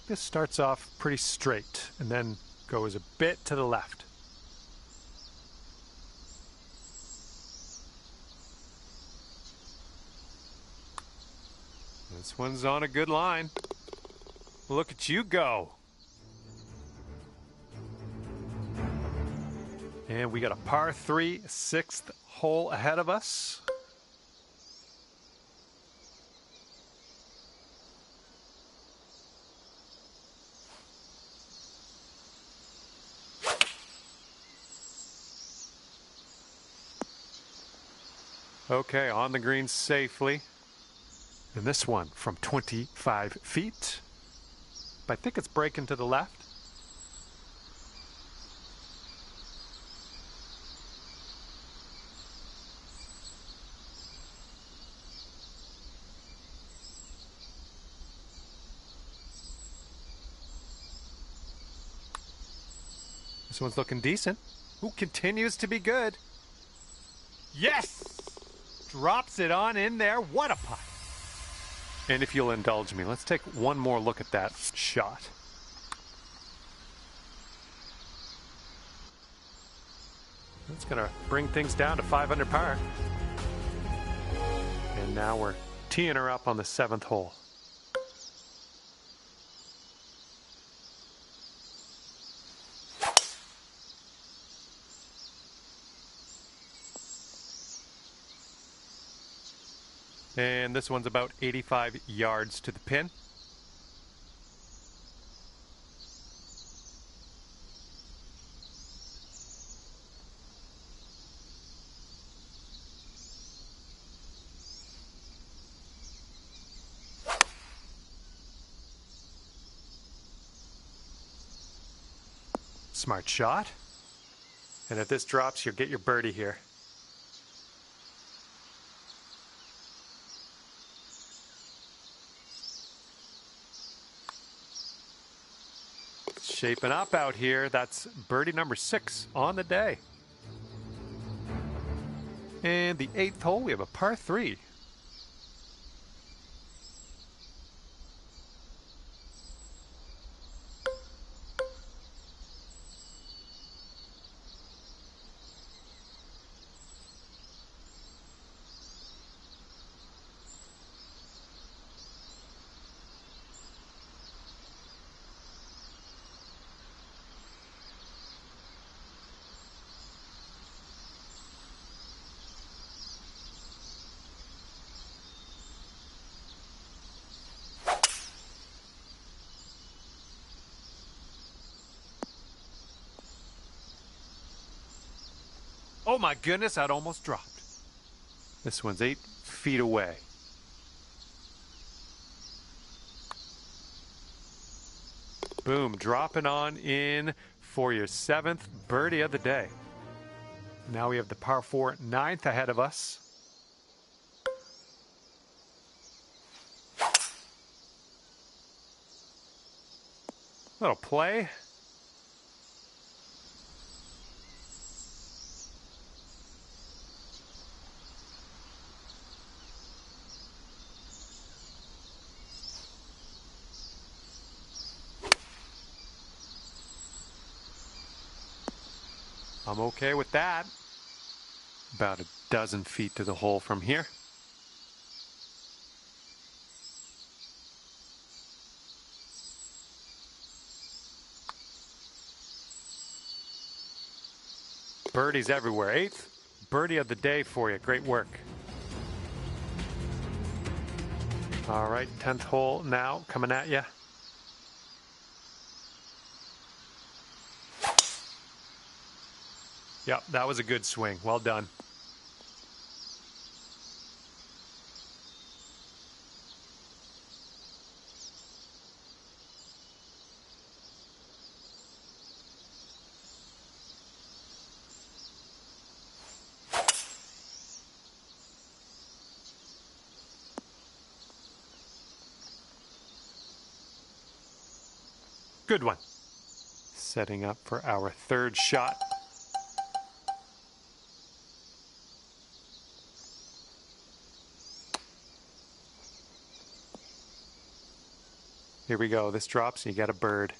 This starts off pretty straight and then goes a bit to the left. This one's on a good line. Look at you go. And we got a par 3, 6th hole ahead of us. Okay, on the green safely. And this one from 25 feet. But I think it's breaking to the left. This one's looking decent. Ooh, continues to be good. Yes! Drops it on in there. What a putt. And if you'll indulge me, let's take one more look at that shot. That's going to bring things down to 5 under par. And now we're teeing her up on the 7th hole. And this one's about 85 yards to the pin. Smart shot. And if this drops, you'll get your birdie here. It's shaping up out here. That's birdie number 6 on the day. And the 8th hole, we have a par 3. Oh my goodness, I'd almost dropped. This one's 8 feet away. Boom, dropping on in for your 7th birdie of the day. Now we have the par 4 9th ahead of us. Little play. I'm okay with that. About a dozen feet to the hole from here. Birdies everywhere. 8th birdie of the day for you. Great work. All right, 10th hole now coming at you. Yep, that was a good swing. Well done. Good one. Setting up for our 3rd shot. Here we go. This drops and you get a bird.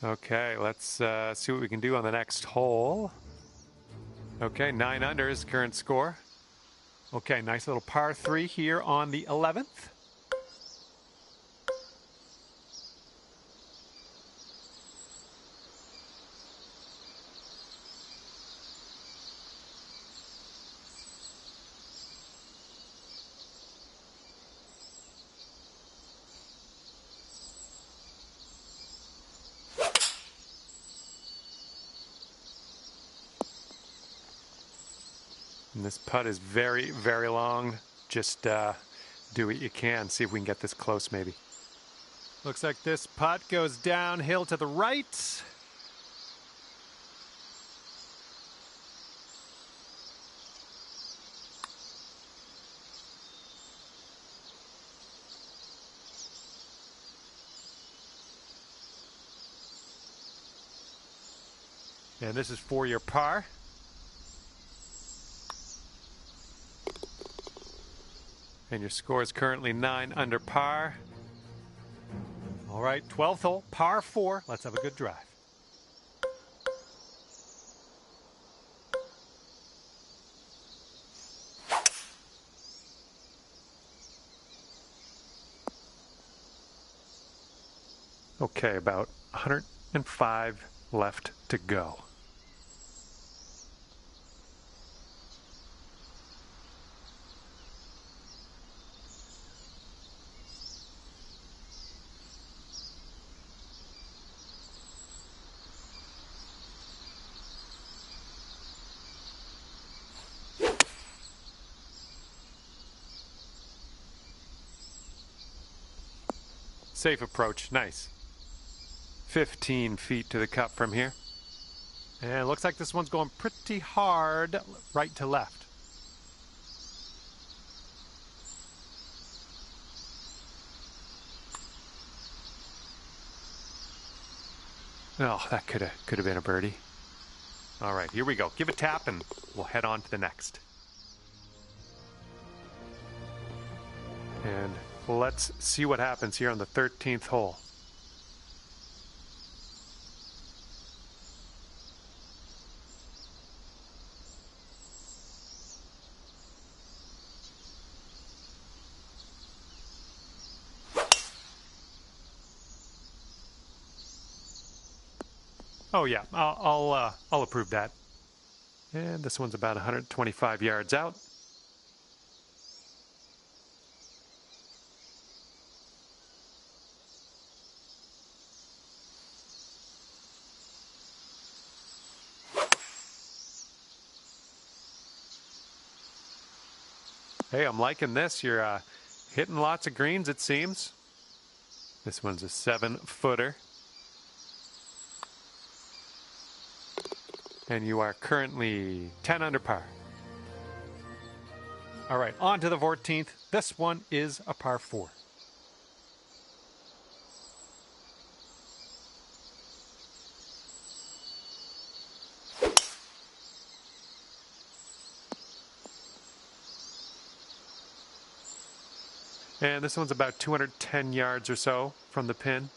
Okay, let's see what we can do on the next hole. Okay, 9 under is the current score. Okay, nice little par 3 here on the 11th. And this putt is very, very long. Just do what you can. See if we can get this close maybe. Looks like this putt goes downhill to the right. And this is for your par. And your score is currently 9 under par. All right, 12th hole, par 4. Let's have a good drive. Okay, about 105 left to go. Safe approach, nice. 15 feet to the cup from here. And it looks like this one's going pretty hard right to left. Oh, that could have been a birdie. All right, here we go. Give a tap and we'll head on to the next. And let's see what happens here on the 13th hole. Oh yeah, I'll approve that. And this one's about 125 yards out. Hey, I'm liking this. You're hitting lots of greens, it seems. This one's a 7-footer. And you are currently 10 under par. All right, on to the 14th. This one is a par 4. And this one's about 210 yards or so from the pin.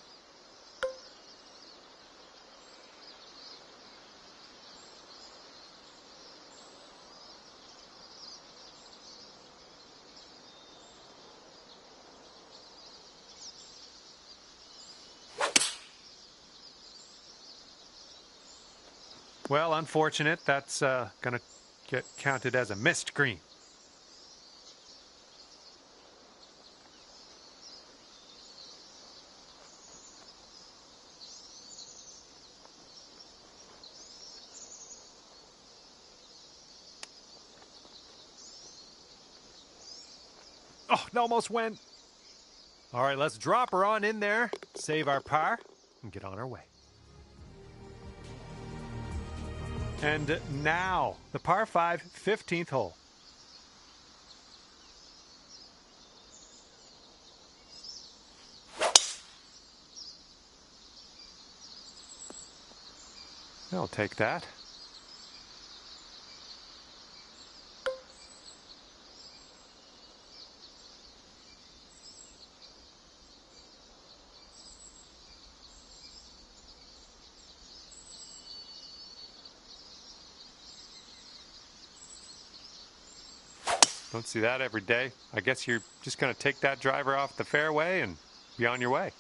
Well, unfortunate. That's going to get counted as a missed green. Oh, it almost went. All right, let's drop her on in there, save our par, and get on our way. And now, the par 5, 15th hole. I'll take that. Don't see that every day. I guess you're just going to take that driver off the fairway and be on your way.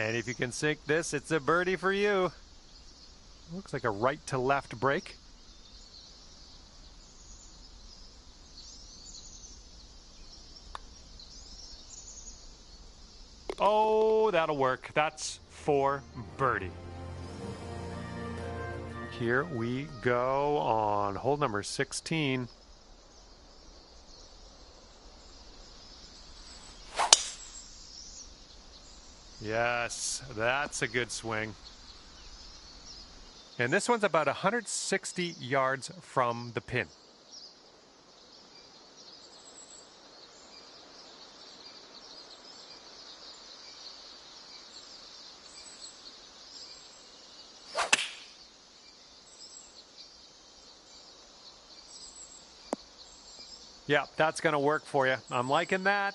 And if you can sink this, it's a birdie for you. Looks like a right to left break. Oh, that'll work. That's for birdie. Here we go on hole number 16. Yes, that's a good swing. And this one's about 160 yards from the pin. Yeah, that's going to work for you. I'm liking that.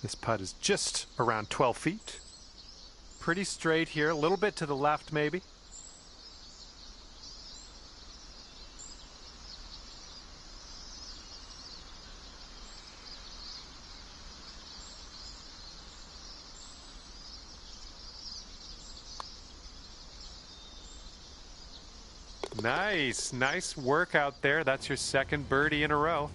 This putt is just around 12 feet. Pretty straight here, a little bit to the left maybe. Nice work out there. That's your second birdie in a row.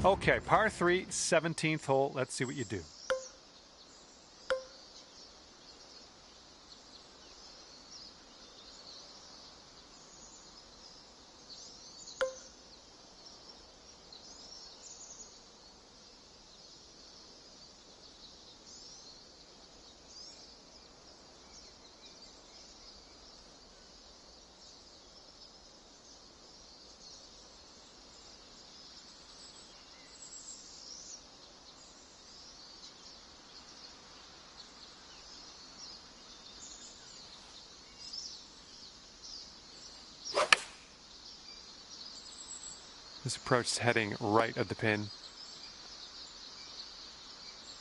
Okay, par 3, 17th hole. Let's see what you do. This approach is heading right at the pin.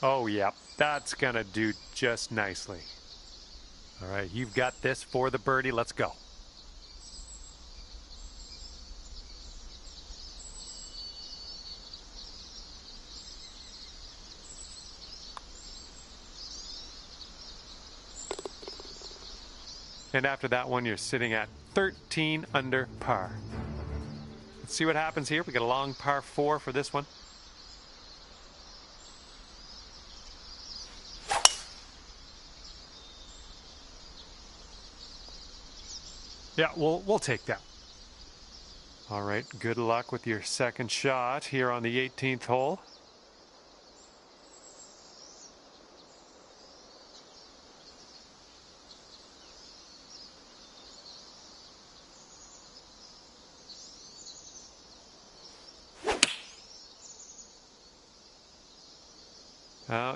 Oh, yeah, that's going to do just nicely. All right, you've got this for the birdie. Let's go. And after that one, you're sitting at 13 under par. Let's see what happens here. We got a long par 4 for this one. Yeah, we'll take that. All right, good luck with your second shot here on the 18th hole.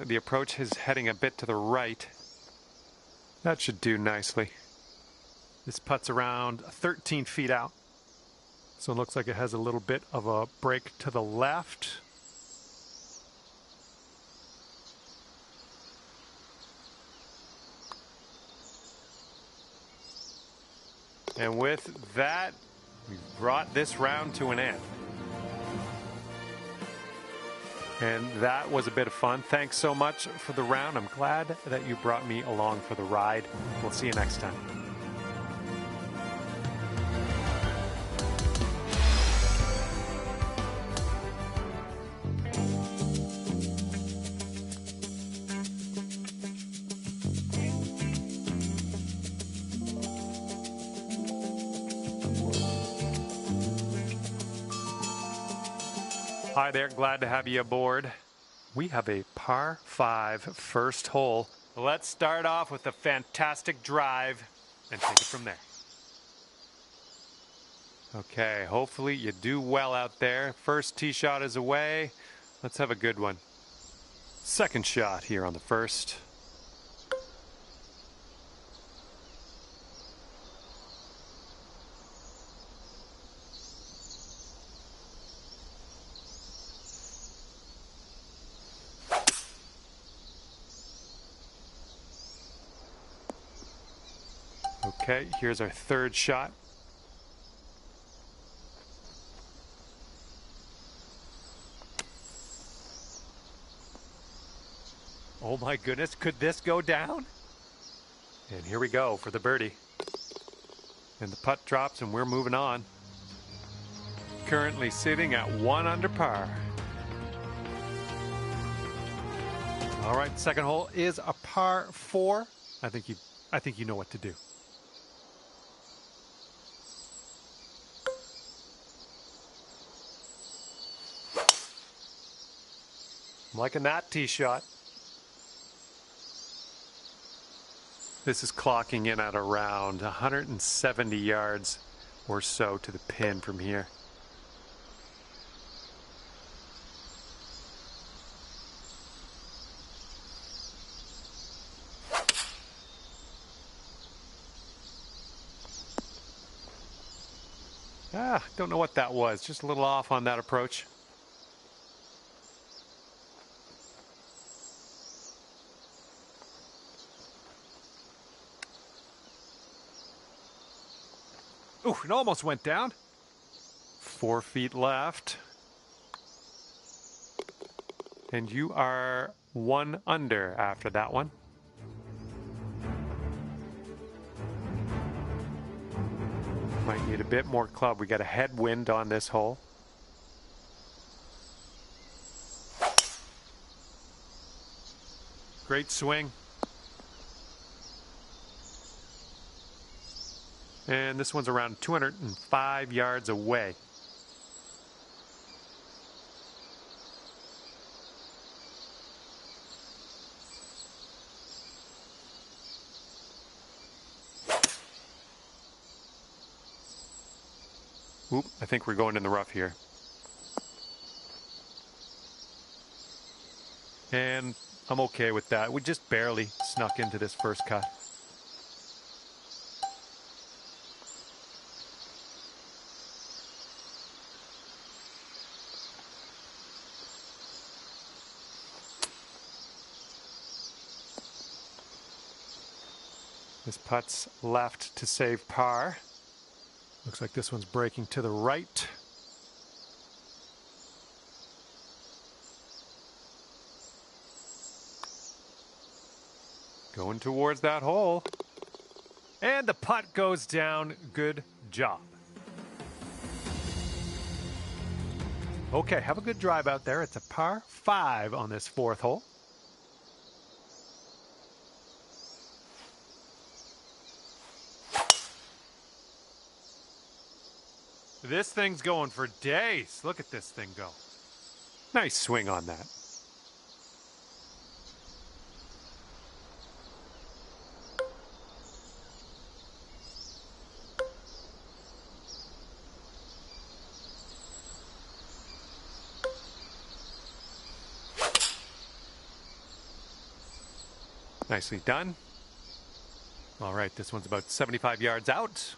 The approach is heading a bit to the right. That should do nicely. This putt's around 13 feet out. So it looks like it has a little bit of a break to the left. And with that, we've brought this round to an end. And that was a bit of fun. Thanks so much for the round. I'm glad that you brought me along for the ride. We'll see you next time. Hi there, glad to have you aboard. We have a par 5 first hole. Let's start off with a fantastic drive and take it from there. Okay, hopefully you do well out there. First tee shot is away. Let's have a good one. Second shot here on the first. Okay, here's our third shot. Oh my goodness, could this go down? And here we go for the birdie. And the putt drops and we're moving on. Currently sitting at 1 under par. All right, second hole is a par 4. I think you know what to do. I'm liking that tee shot. This is clocking in at around 170 yards or so to the pin from here. Don't know what that was. Just a little off on that approach. Ooh, it almost went down. 4 feet left. And you are 1 under after that one. Might need a bit more club. We got a headwind on this hole. Great swing. And this one's around 205 yards away. Oop, I think we're going in the rough here. And I'm okay with that. We just barely snuck into this first cut. This putt's left to save par. Looks like this one's breaking to the right. Going towards that hole. And the putt goes down. Good job. Okay, have a good drive out there. It's a par 5 on this 4th hole. This thing's going for days. Look at this thing go. Nice swing on that. Nicely done. All right, this one's about 75 yards out.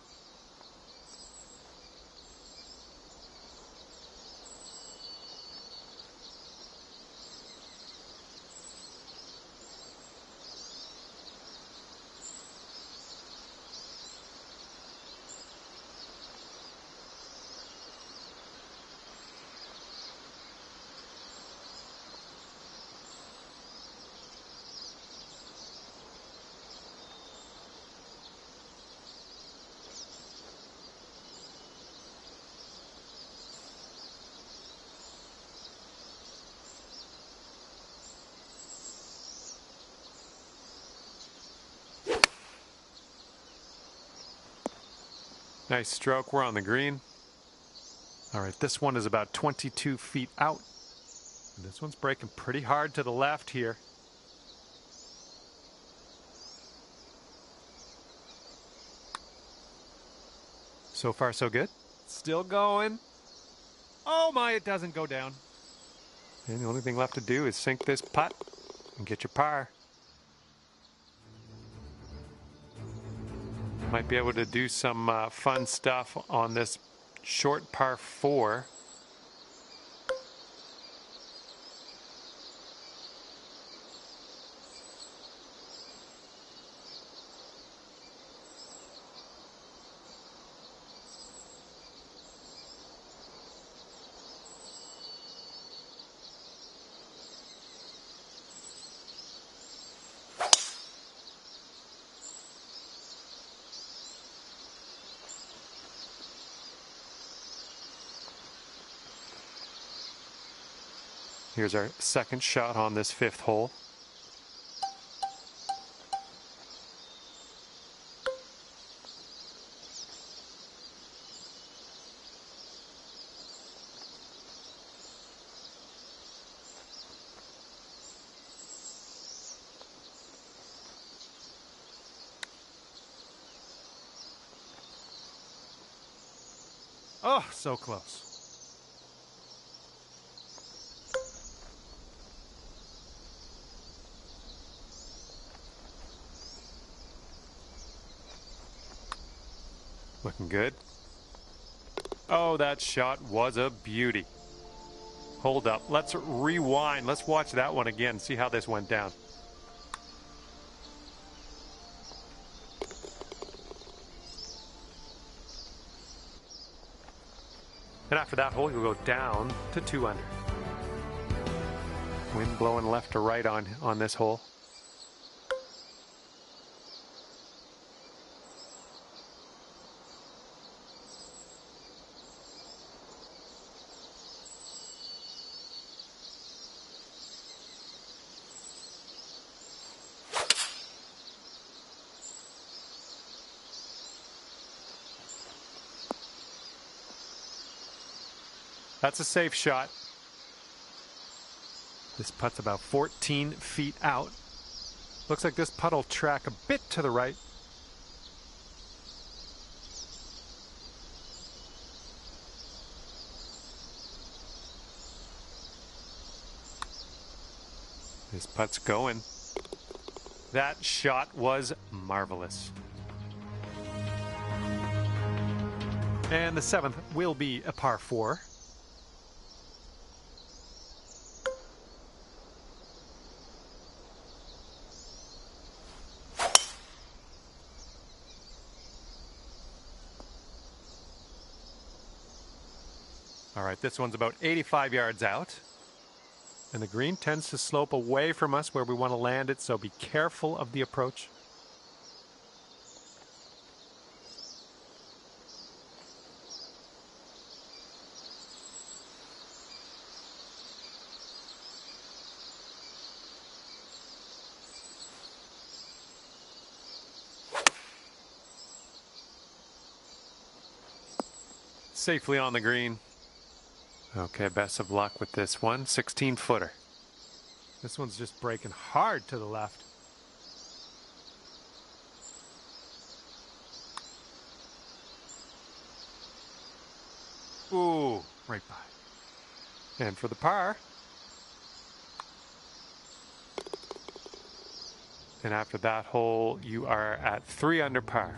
Nice stroke. We're on the green. All right, this one is about 22 feet out. And this one's breaking pretty hard to the left here. So far, so good. Still going. Oh my, it doesn't go down. And the only thing left to do is sink this putt and get your par. Might be able to do some fun stuff on this short par 4. Here's our second shot on this 5th hole. Oh, so close. Looking good. Oh, that shot was a beauty. Hold up. Let's rewind. Let's watch that one again. See how this went down. And after that hole, you'll go down to 2 under. Wind blowing left to right on this hole. That's a safe shot. This putt's about 14 feet out. Looks like this putt will track a bit to the right. This putt's going. That shot was marvelous. And the 7th will be a par 4. All right, this one's about 85 yards out. And the green tends to slope away from us where we want to land it, so be careful of the approach. Safely on the green. Okay, best of luck with this one. 16-footer. This one's just breaking hard to the left. Ooh, right by. And for the par. And after that hole, you are at 3 under par.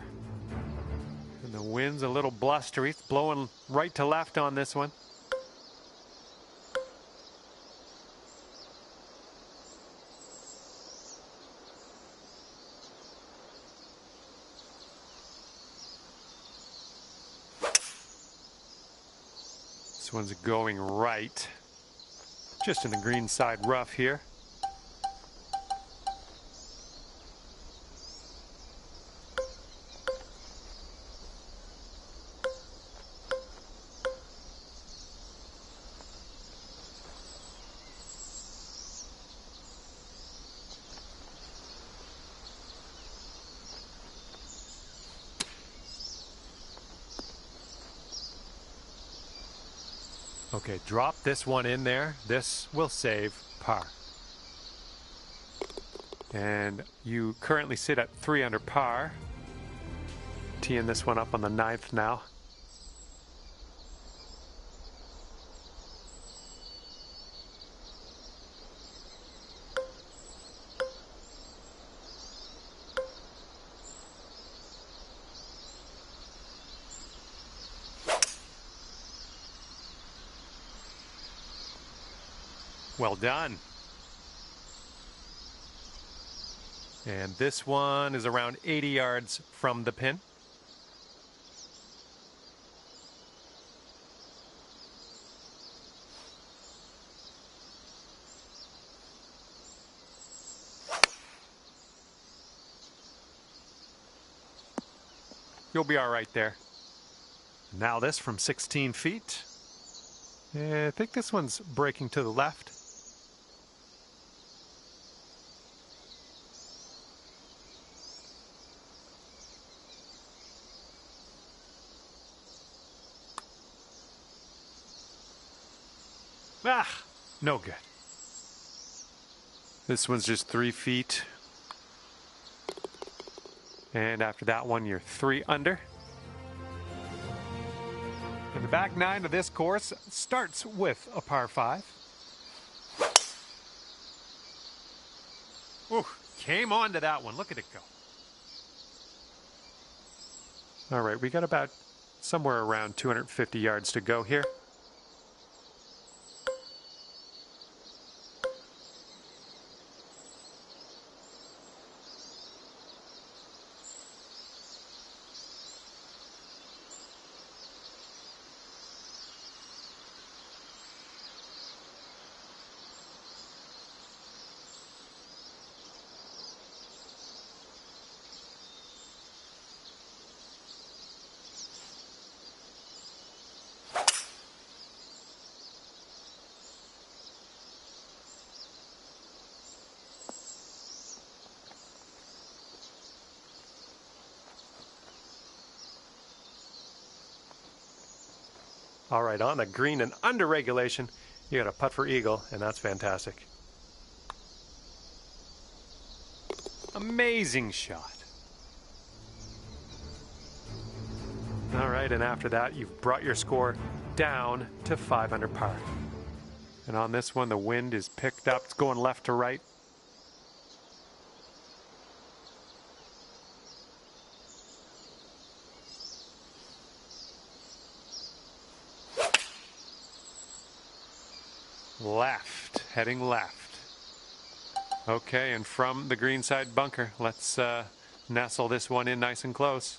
And the wind's a little blustery. It's blowing right to left on this one. This one's going right, just in the green side rough here. Okay, drop this one in there. This will save par. And you currently sit at 3 under par. Teeing this one up on the 9th now. Well done. And this one is around 80 yards from the pin. You'll be all right there. Now this from 16 feet. I think this one's breaking to the left. Ah, no good. This one's just 3 feet. And after that one, you're 3 under. And The back nine of this course starts with a par 5. Ooh, came onto that one. Look at it go. All right, we got about somewhere around 250 yards to go here. All right, on the green and under regulation, you got a putt for eagle, and that's fantastic. Amazing shot. All right, and after that, you've brought your score down to 5 under par. And on this one, the wind is picked up. It's going left to right. Left, heading left. Okay, and from the greenside bunker, let's nestle this one in nice and close.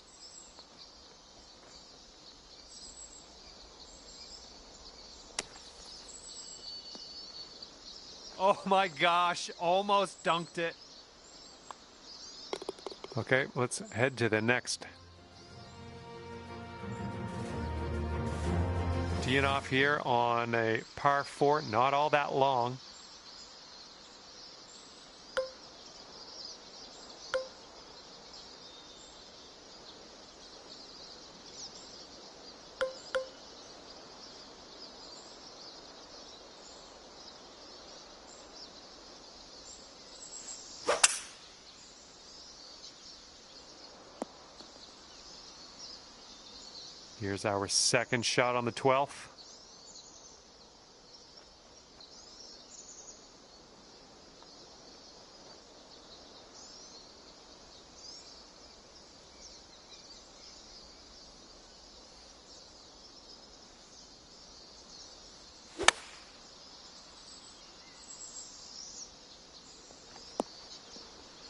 Oh my gosh, almost dunked it. Okay, let's head to the next. Teeing off here on a par 4, not all that long. Here's our second shot on the 12th.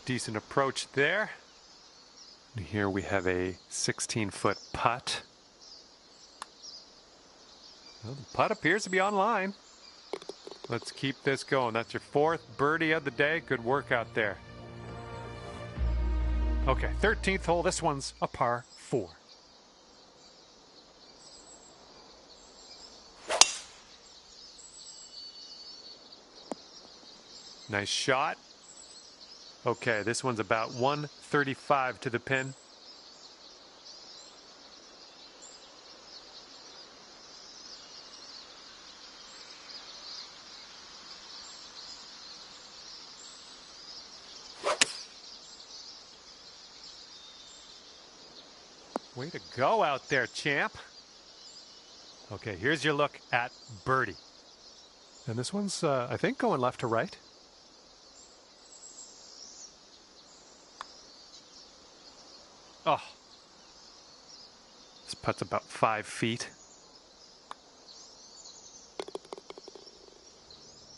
Decent approach there. And here we have a 16-foot putt. Well, the putt appears to be online. Let's keep this going. That's your 4th birdie of the day. Good work out there. Okay, 13th hole. This one's a par 4. Nice shot. Okay, this one's about 135 to the pin. Way to go out there, champ. Okay, here's your look at birdie. And this one's, I think, going left to right. Oh. This putt's about 5 feet.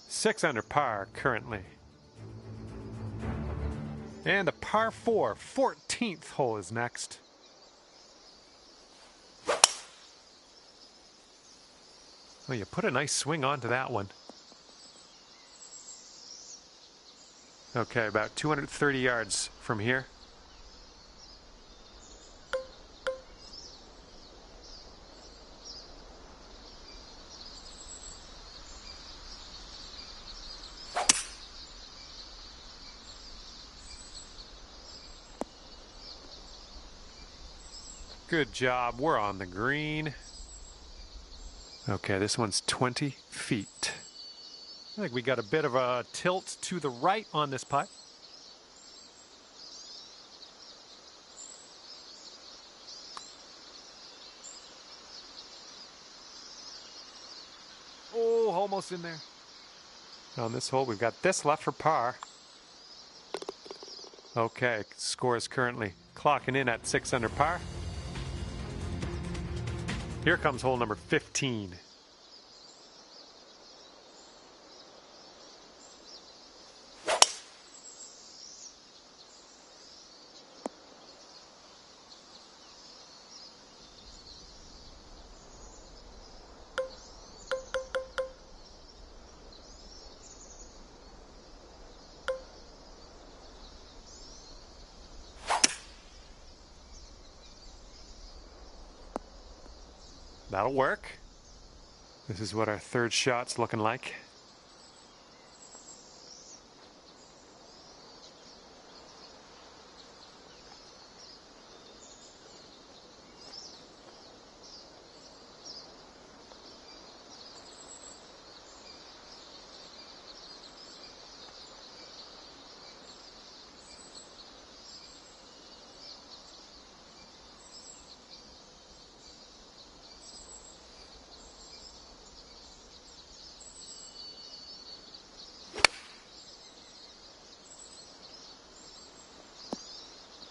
6 under par currently. And the par 4, 14th hole is next. Well, you put a nice swing onto that one. Okay, about 230 yards from here. Good job. We're on the green. Okay, this one's 20 feet. I think we got a bit of a tilt to the right on this putt. almost in there. On this hole, we've got this left for par. Okay, score is currently clocking in at 6 under par. Here comes hole number 15. That'll work. This is what our third shot's looking like.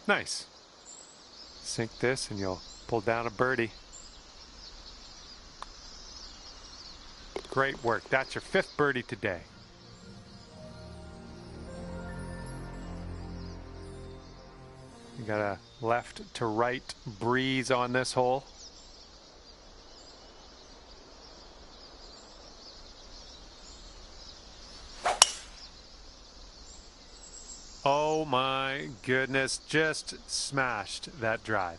Nice. Sink this and you'll pull down a birdie. Great work. That's your 5th birdie today. You got a left to right breeze on this hole. Oh my goodness, just smashed that drive.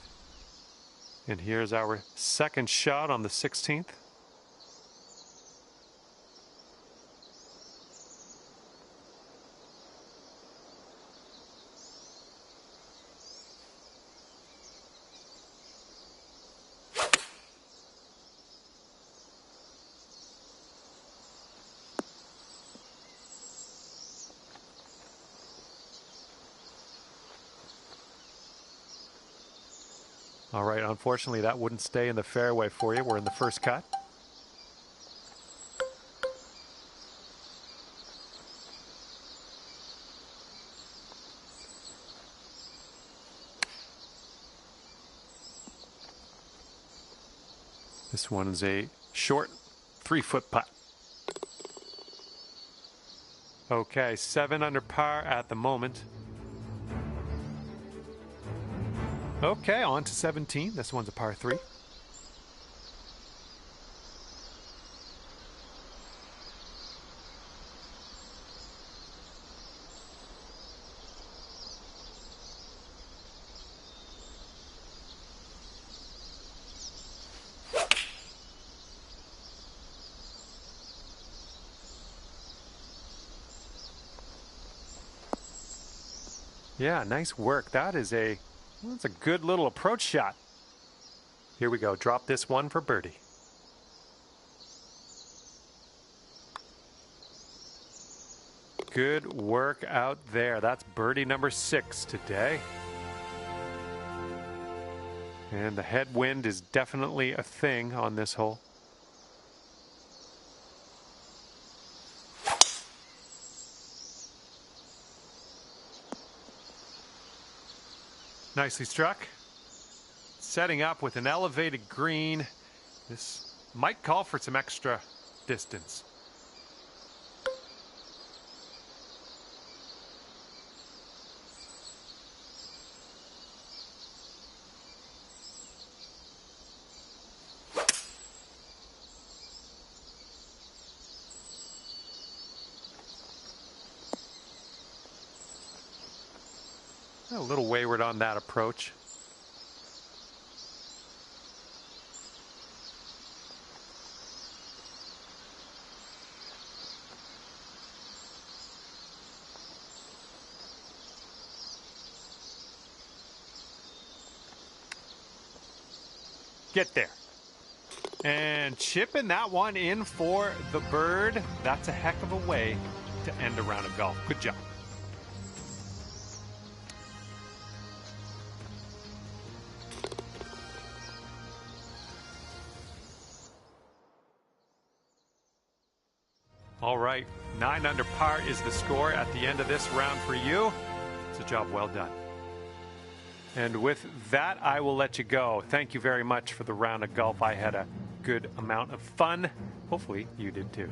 And here's our second shot on the 16th. All right, unfortunately, that wouldn't stay in the fairway for you. We're in the first cut. This one is a short 3-foot putt. Okay, 7 under par at the moment. Okay, on to 17. This one's a par 3. Yeah, nice work. That's a good little approach shot. Here we go. Drop this one for birdie. Good work out there. That's birdie number 6 today. And the headwind is definitely a thing on this hole. Nicely struck. Setting up with an elevated green. This might call for some extra distance. A little wayward on that approach. Get there. And chipping that one in for the bird. That's a heck of a way to end a round of golf. Good job. All right, 9 under par is the score at the end of this round for you. It's a job well done. And with that, I will let you go. Thank you very much for the round of golf. I had a good amount of fun. Hopefully, you did too.